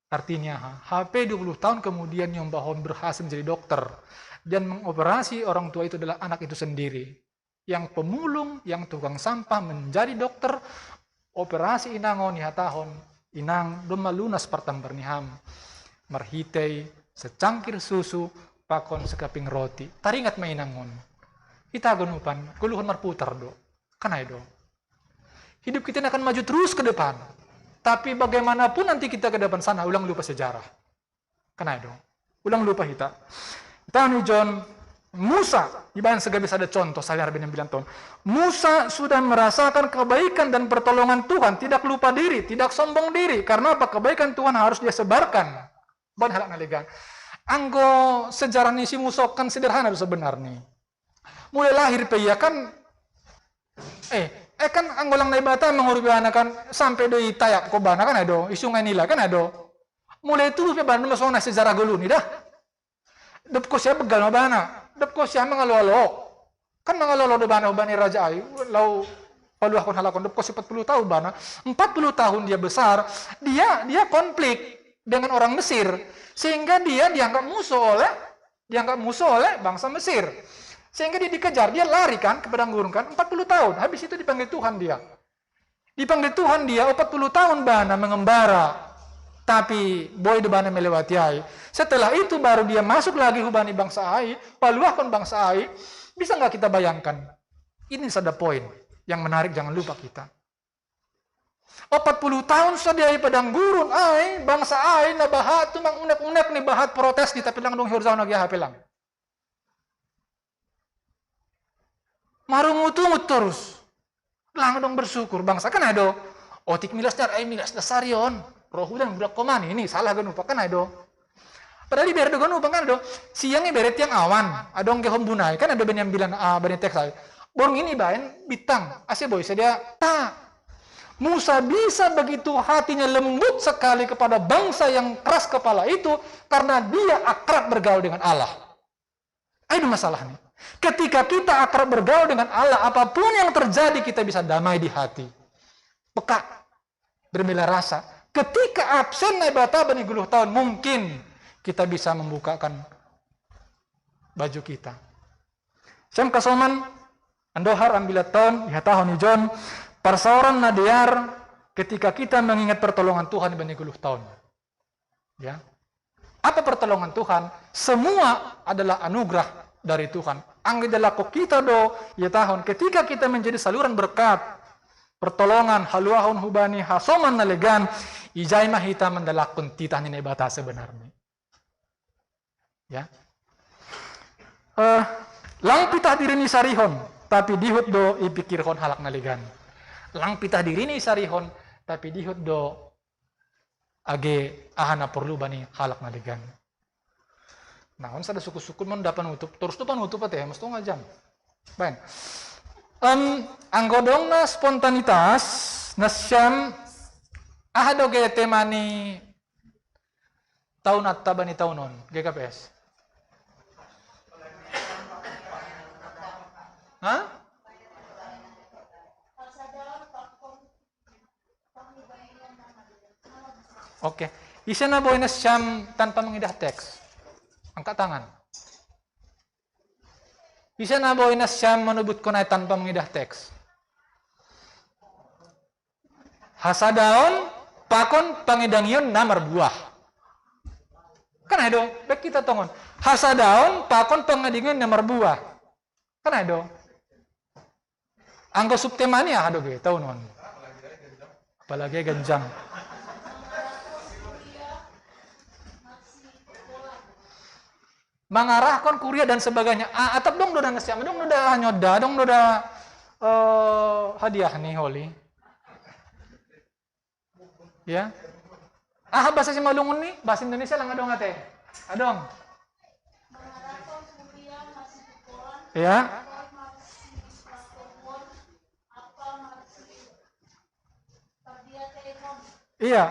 Artinya HP 20 tahun kemudian yang bahon berhasil menjadi dokter dan mengoperasi orang tua itu adalah anak itu sendiri. Yang pemulung, yang tukang sampah menjadi dokter, operasi inangon ya tahun inang domma lunas pertambar ni ham marhite secangkir susu pakon sekeping roti. Taringat mainangon. Kita gunupan, kuluhan marputar do. Kan do. Hidup kita akan maju terus ke depan. Tapi bagaimanapun nanti kita ke depan sana, ulang lupa sejarah. Kan do. Ulang lupa kita. Kita nih John, Musa, ibarat segala bisa ada contoh, saya bin bilang tahun. Musa sudah merasakan kebaikan dan pertolongan Tuhan, tidak lupa diri, tidak sombong diri. Karena apa? Kebaikan Tuhan harus dia sebarkan. Ban halak naligan. Anggo sejarah ni si Musa kan sederhana sebenarnya. Mulai lahir ya kan kan anggolang na ibata mengurupi kan sampai doi tayak ko bana kan ado isungai nila kan ado mulai itu pe bana masona sejarah gulu ni dah dep ko siya begal na bana dep ko siya mangalolo kan mangalolo do bana ubani raja ay lau paluah kon halakon dep ko 40 tahun bana 40 tahun dia besar dia konflik dengan orang Mesir sehingga dia dianggap musuh oleh bangsa Mesir. Sehingga dia dikejar, dia lari kan ke padang gurun kan 40 tahun. Habis itu dipanggil Tuhan dia. Dipanggil Tuhan dia 40 tahun bana mengembara. Tapi boy de bana melewati ai. Setelah itu baru dia masuk lagi hubani bangsa ai, paluahkan bangsa ai. Bisa nggak kita bayangkan? Ini ada poin yang menarik, jangan lupa kita. 40 tahun sudah di padang gurun ai, bangsa ai na bahat tumang unek-unek ni bahat protes di tapi lang dong hirzau nagi hapelang. Marungut-ungut terus. Lang dong bersyukur bangsa kan ado. Otik milas dasarion. Rohulan budak komani ini salah ganupa kan ado. Padahal di berdo ganupa kan ado. Siangnya beret yang awan. Adong ke hombunai kan ado ben yang bilang ben teks. Borong ini baen bitang. Asya boy sedia tak. Musa bisa begitu hatinya lembut sekali kepada bangsa yang keras kepala itu karena dia akrab bergaul dengan Allah. Itu masalahnya. Ketika kita akrab bergaul dengan Allah, apapun yang terjadi kita bisa damai di hati. Peka, berbela rasa. Ketika absen naibata bani guluh tahun, mungkin kita bisa membukakan baju kita. Syam kasoman, andohar ambilat tahun, ya tahun ijon, persoalan nadiar ketika kita mengingat pertolongan Tuhan di bani guluh tahun. Ya. Apa pertolongan Tuhan? Semua adalah anugerah dari Tuhan. Anggi delako kita do ya tahun ketika kita menjadi saluran berkat pertolongan haluahun hubani hasoman nalegan ijai mahita mendalakun titah ni nebata sebenarnya. Ya. Lang pitah diri ni sarihon tapi dihut do ipikirhon halak nalegan. Lang pitah diri ni sarihon tapi dihut do age ahana perlu bani halak nalegan. Nah, on sada suku-suku mon dapan utup, terus tupan utup ya, mesti ngajam. Baik. Anggodong na spontanitas, nasyam ahado ge temani tahun atta bani tahunon, GKPS. Hah? Oke. Isa na boy nasyam tanpa mengidah teks. Angkat tangan. Bisa naboy na siyam manubut ko na tanpa mengidah teks. Hasadaon, pakon, pangidangyon na marbuah. Kan ado, baik kita tongon. Hasadaon, pakon, pangidangyon na marbuah. Kan ado. Anggo subtemani ado ge, tahu non. Apalagi ganjang. Mengarahkan kuria dan sebagainya. Atap dong doda nasiam, dong doda nyoda, dong doda hadiah nih holi. Ya. Bahasa Simalungun nih, bahasa Indonesia lah ngadong ate. Adong. Ya. Iya.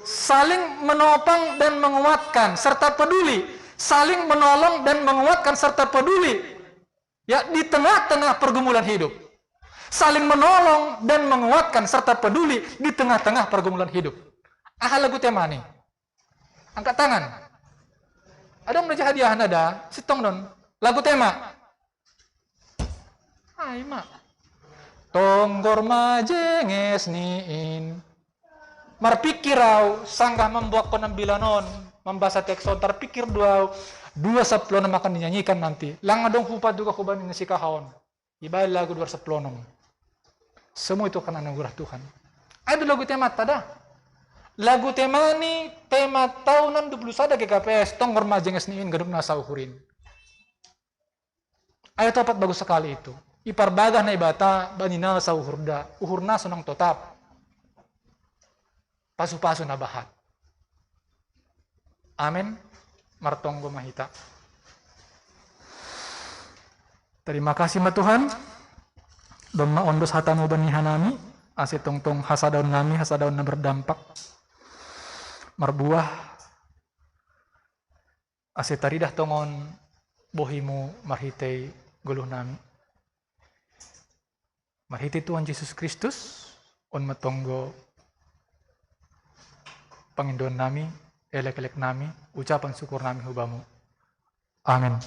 Saling menopang dan menguatkan serta peduli, saling menolong dan menguatkan serta peduli. Ya, di tengah-tengah pergumulan hidup. Saling menolong dan menguatkan serta peduli di tengah-tengah pergumulan hidup. Lagu tema nih. Angkat tangan. Ada yang hadiah nada, sitong don. Lagu tema. Hai mak. Tonggor majenges niin. Marpikirau sanggah membuat penampilanon membaca tekson terpikir dua seplonom akan dinyanyikan nanti. Lang adong hupat juga kuban ini sikahon. Ibadah lagu 2 seplonom. Semua itu karena anugerah Tuhan. Ada lagu tema tada. Lagu tema ini tema tahunan 21 GKPS Tonggor majenges niin gedung nasa uhurin. Ayat topat bagus sekali itu. Ipar bagah na ibata banina sa uhurda. Uhurna sunang totap. Pasu-pasu na bahat. Amin. Martonggo mahita. Terima kasih ma Tuhan. Don maondos hatamu banihan nami. Ase tongtong hasadaun nami, hasadaun na berdampak. Marbuah. Ase taridah tongon bohimu marhitei guluh nami. Marhitei Tuhan Yesus Kristus. On matonggo Panginoon nami, elek-elek nami, ucapan syukur nami hubamu. Amin.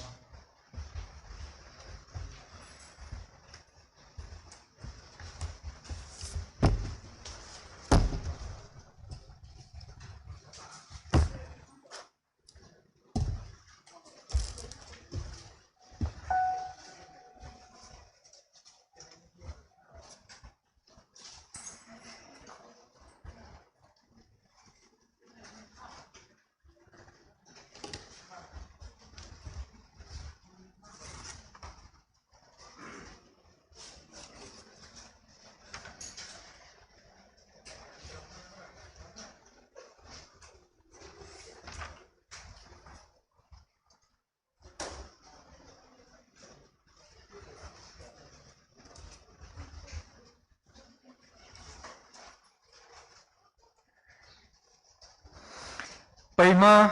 Paima,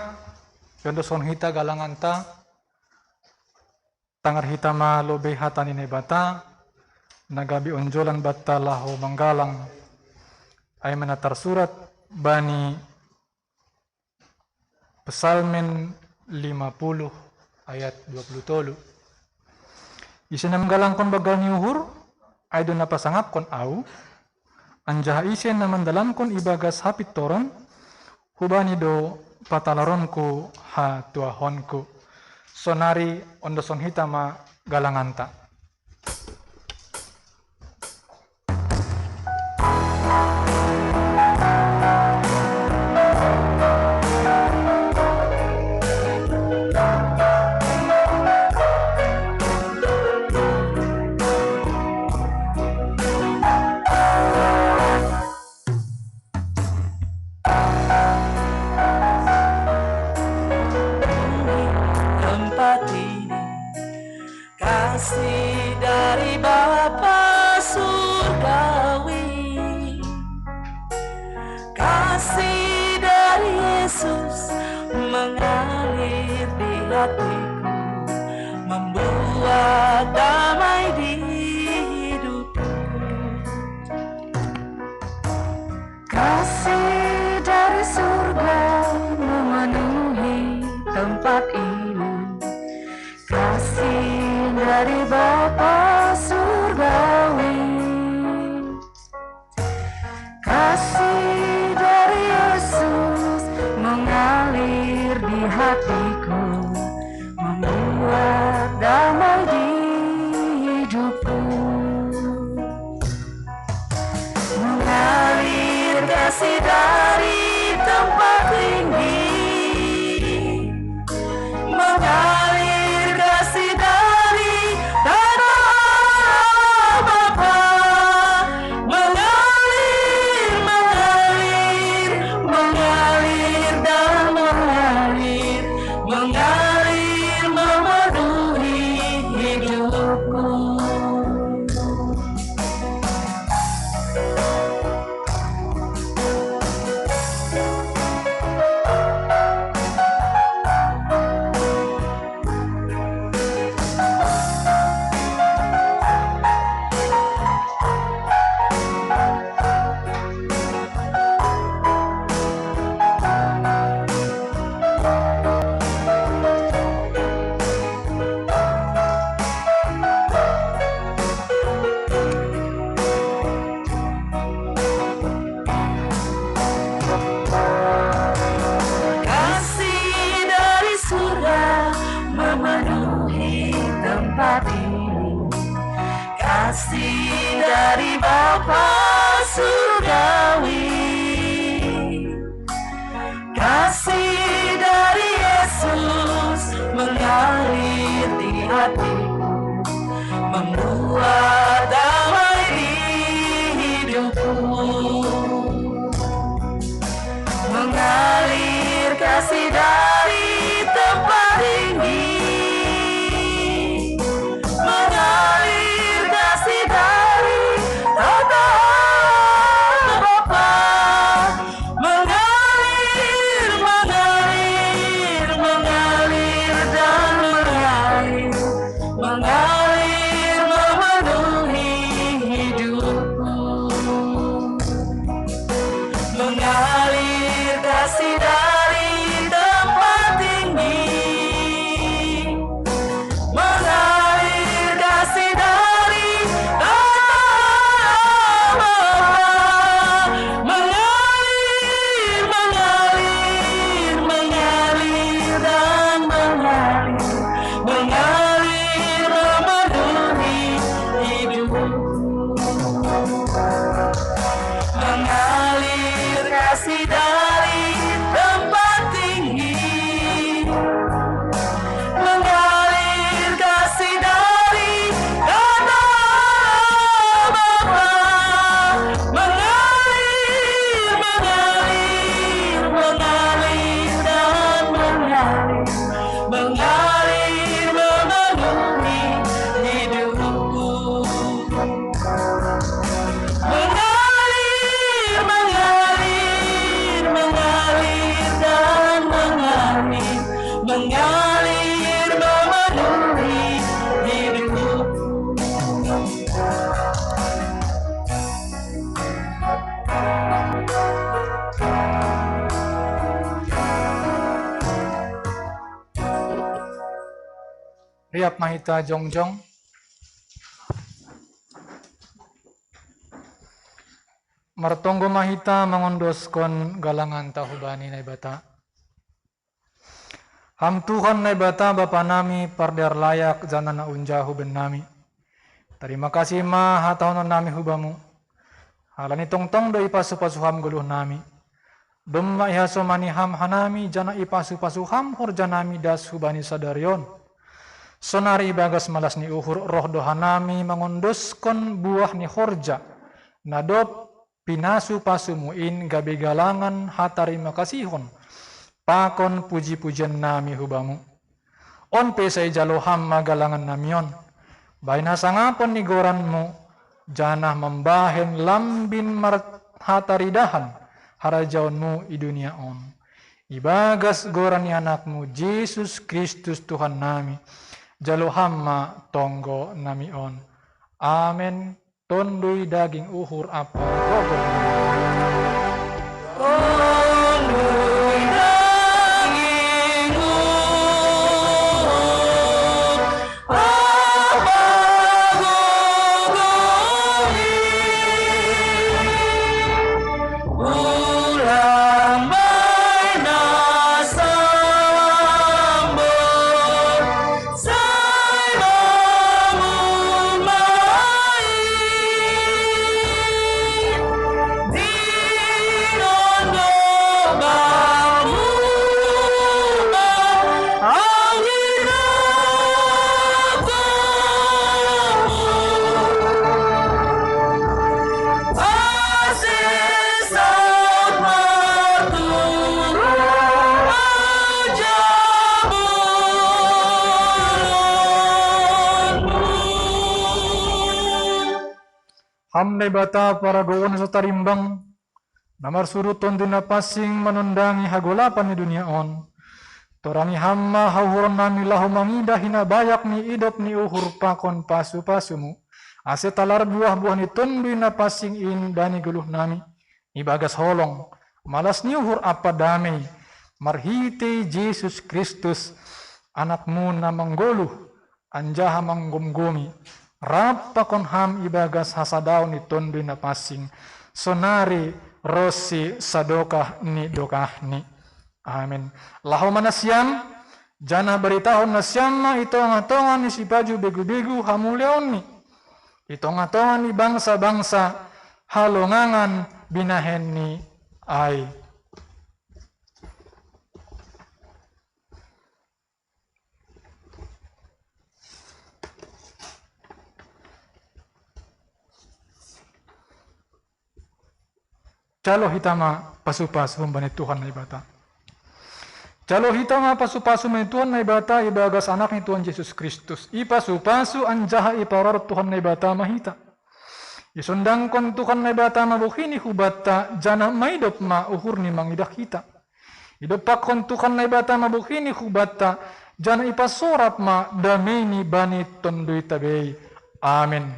yondo son hita galanganta, tangar hita ma lobe hatan ini bata, nagabi onjolan bata laho manggalang, ay menatar surat bani Pesalmen 50 ayat 20. Isi namgalang kon bagal ni uhur, ay doon napasangap kon au, anjaha isen na mandalam kon ibagas hapit toron, hubani do patalaronku ha tuahonku sonari ondoson hitama galanganta. Hatiku membuat damai di Bapa surgawi, kasih dari Yesus mengalir di hatiku, membuat damai di hidupku. Mengalir kasih dari tempat tinggi, mengalir kasih dari tata Bapa, mengalir, mengalir, mengalir dan mengalir, mengalir memenuhi hidupku. Mengalir kasih dari tempat tinggi, mengalir kasih dari tanah Bapa, mengalir, mengalir, mengalir dan mengalir, mengalir memenuhi hidupku. Mengalir kasih dari tempat tinggi, mengalir kasih dari tanah Bapa, mengalir, mengalir, mengalir dan mengalir, mengalir memenuhi hidupku. Mengalir, mengalir, mengalir dan mengalir, mengalir memenuhi hidupku. Riap mahita jongjong. Martonggo mahita mengondoskon galangan tahubani nai bata. Ham Tuhan nai bata Bapa nami pardar layak janana unjahu ben nami. Terima kasih ma hataunon nami hubamu. Halani tongtong do ipasu-pasu ham guluh nami. Dumma ihaso mani ham hanami jana ipasu-pasu ham hor janami das hubani sadarion. Sonari ibagas malas ni uhur roh dohanami mengondoskon buah ni horja. Nadop pinasu pasumuin gabe galangan hatarima kasihon pakon puji-pujian nami hubamu on pesai jaloham magalangan namion baina sangapon ni goranmu janah membahen lambin hataridahan harajaunmu i dunia on ibagas goran ni anakmu Yesus Kristus Tuhan nami jalohamma tonggo nami on amen. Tondui daging uhur apa rogon. Tondui daging uhur apa gogoni. Ulang baina sambut sai bangun Hamne bata para goon sa tarimbang, namar suruton din na pasing manundangi hagulapan ni dunia on. Torangi hamma hauhuron nami lahu mangida hinabayak ni idop ni uhur pakon pasu-pasumu. Ase talar buah-buah ni tunduy na pasing in dani guluh nami. Ibagas holong, malas ni uhur apa damay. Marhite Jesus Kristus, anakmu na manggoluh, anjaha manggumgumi. Rapa kon ham ibagas hasadaw ni tunduy na pasing. Sonari rosi sadokah ni dokah ni. Amin. Lahu manasyam, jana beritahon nasyam ito ngatongan ni si baju begu-begu hamuleon ni. Ito ngatongan ni bangsa-bangsa halongangan binahenni ai. Calo hitama pasu-pasu bani Tuhan na ibata. Calo hitama pasu-pasu bani Tuhan na ibata ibagas anak ni Tuhan Yesus Kristus. Ipasu-pasu anjaha iparar Tuhan na ibata mahita. Isundang kon Tuhan na ibata mabuhini hubata jana maidop ma uhur ni mangidak kita. Idopak kon Tuhan na ibata mabuhini hubata jana ipasorap ma dameni bani tondui tabei. Amin.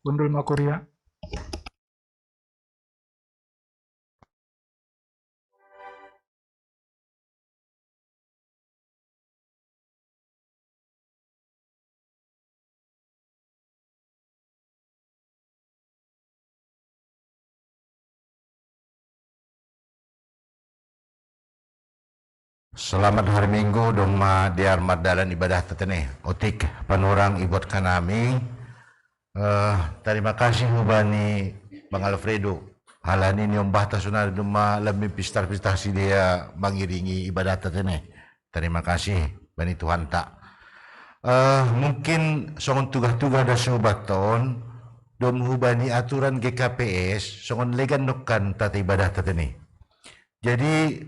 Gundul Makuria. Selamat hari Minggu doma diar madalan ibadah tetene otik panurang ibot kanami. Terima kasih hubani Bang Alfredo. Halani nyombah tasuna doma lebih pistar-pistar si dia mengiringi ibadah tetene. Terima kasih bani Tuhan tak. Mungkin songon tugas-tugas ada sobaton dom hubani aturan GKPS songon legan nukan tata ibadah tetene. Jadi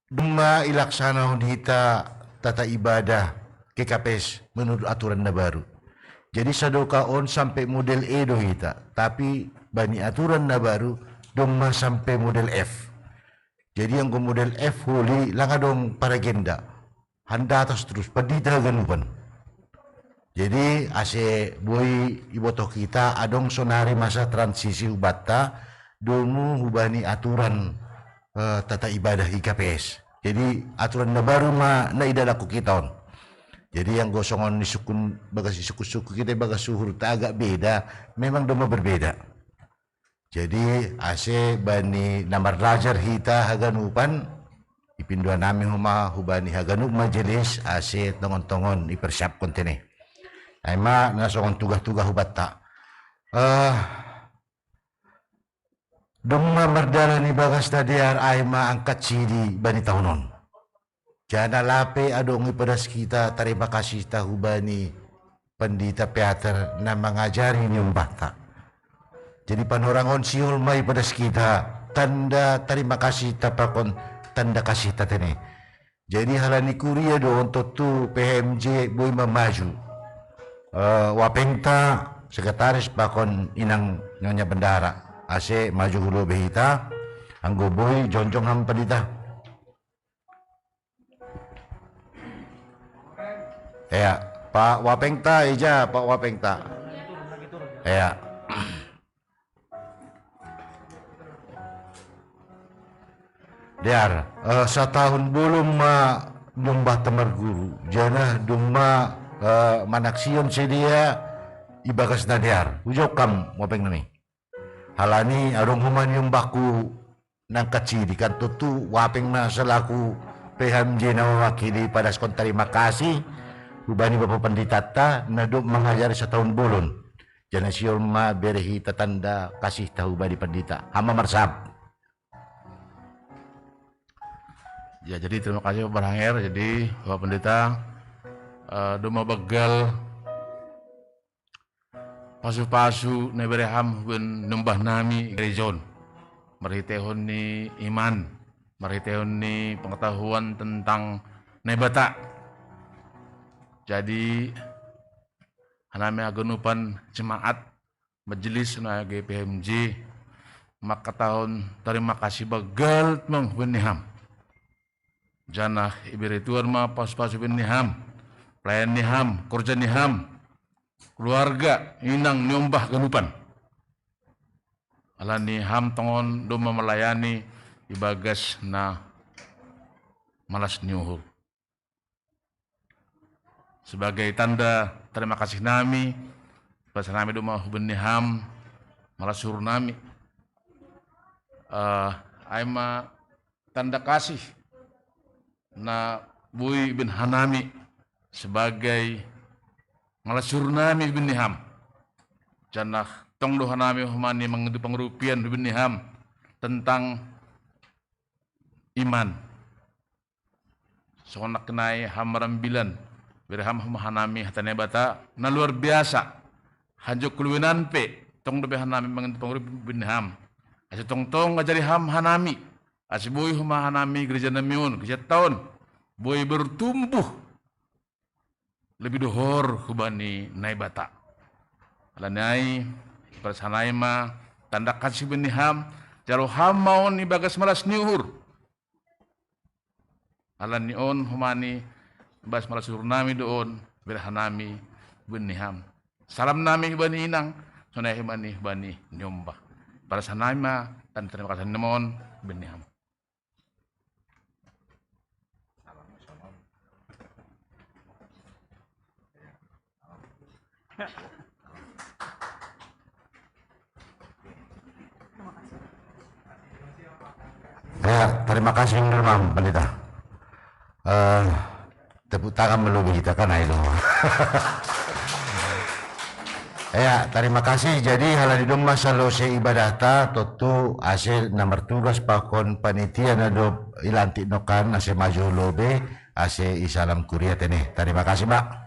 duma ilaksana hita tata ibadah GKPS menurut aturan na baru. Jadi sadoka on sampai model E do hita, tapi bani aturan na baru duma sampai model F. Jadi yang model F huli langa dong para agenda. Handa atas terus padita ganupan. Jadi ase boy iboto kita adong sonari masa transisi ubata domu hubani aturan tata ibadah IKPS. Jadi aturan na baru na idalaku kita on. Jadi yang gosongan di sukun bagas suku-suku kita bagas suhur tak agak beda, memang doma berbeda. Jadi ase bani namar lajar hita haganupan ipindua nami huma hubani haganup majelis ase tongon-tongon ipersiap kontene. Aima nasongon tugas-tugas hubatta. Doma mardala ni bagas tadiar aima angkat sidi bani tahunon. Jana lape adong ipadas kita terima kasih tahu bani pendita Peter na mengajari nyumbata. Jadi panorangon siul mai padas kita tanda terima kasih tapakon tanda kasih tatene. Jadi halani kuria do untuk tu PMJ boy memaju. Wapengta sekretaris pakon inang nyonya bendara. Ase maju hulu behita anggo boy jonjong ham pendita. Ya, Pak Wapengta ija, Pak Wapengta. Ya. Diar, setahun belum domba temar guru. Jana domba manaksion sedia ibagas nadiar. Ujok kam Wapeng nani. Halani arong human yung baku nang kaciri kan tutu Wapeng na selaku PMJ na mewakili pada skon terima kasih. Hubani Bapak Penditata naduk mengajari setahun bolon. Jana siul ma berehi tatanda kasih tahu bani pendita. Hama marsab. Ya jadi terima kasih Bapak Ranger. Jadi Bapak Pendeta doma begal pasu-pasu nebereham hubun numbah nami gerejon. Meritehon ni iman. Meritehon ni pengetahuan tentang nebata. Jadi hanami agunupan jemaat majelis na GPMJ maka tahun terima kasih bagal mengbeniham jana ibirituan ma pas-pas beniham pelayan niham kerja niham keluarga inang nyombah ganupan alani ham tongon doma melayani ibagas na malas nyuhur. Sebagai tanda terima kasih nami pasanami duma beniham malah suruh nami aima tanda kasih na Bui bin Hanami sebagai malah suruh nami beniham janah tong do Hanami humani mengedu pengerupian beniham tentang iman sonak kenai hamarambilan berham Hanami hatane bata na luar biasa hanjuk kuluinan pe tong do Hanami mengedu pengerupian beniham asa tong ngajari ham Hanami asa boy huma Hanami gereja namiun gereja tahun boy bertumbuh lebih dohor hubani nai bata alanai persanai ma tanda kasih beniham jalo ham maun ni bagas malas niuhur alan ni on humani bas malas nami doon berhanami beniham salam nami hubani inang sonai hubani hubani nyomba persanai ma dan terima kasih nemon beniham. Ya, terima kasih Mam Pendeta. Tepuk tangan melebihi kita kan itu. Ya, terima kasih. Jadi haladidong masalo se ibadah ta totu ase nomor tugas pakon panitia nadop ilantik nokan ase maju lobe ase isalam kuria tene. Terima kasih Mbak.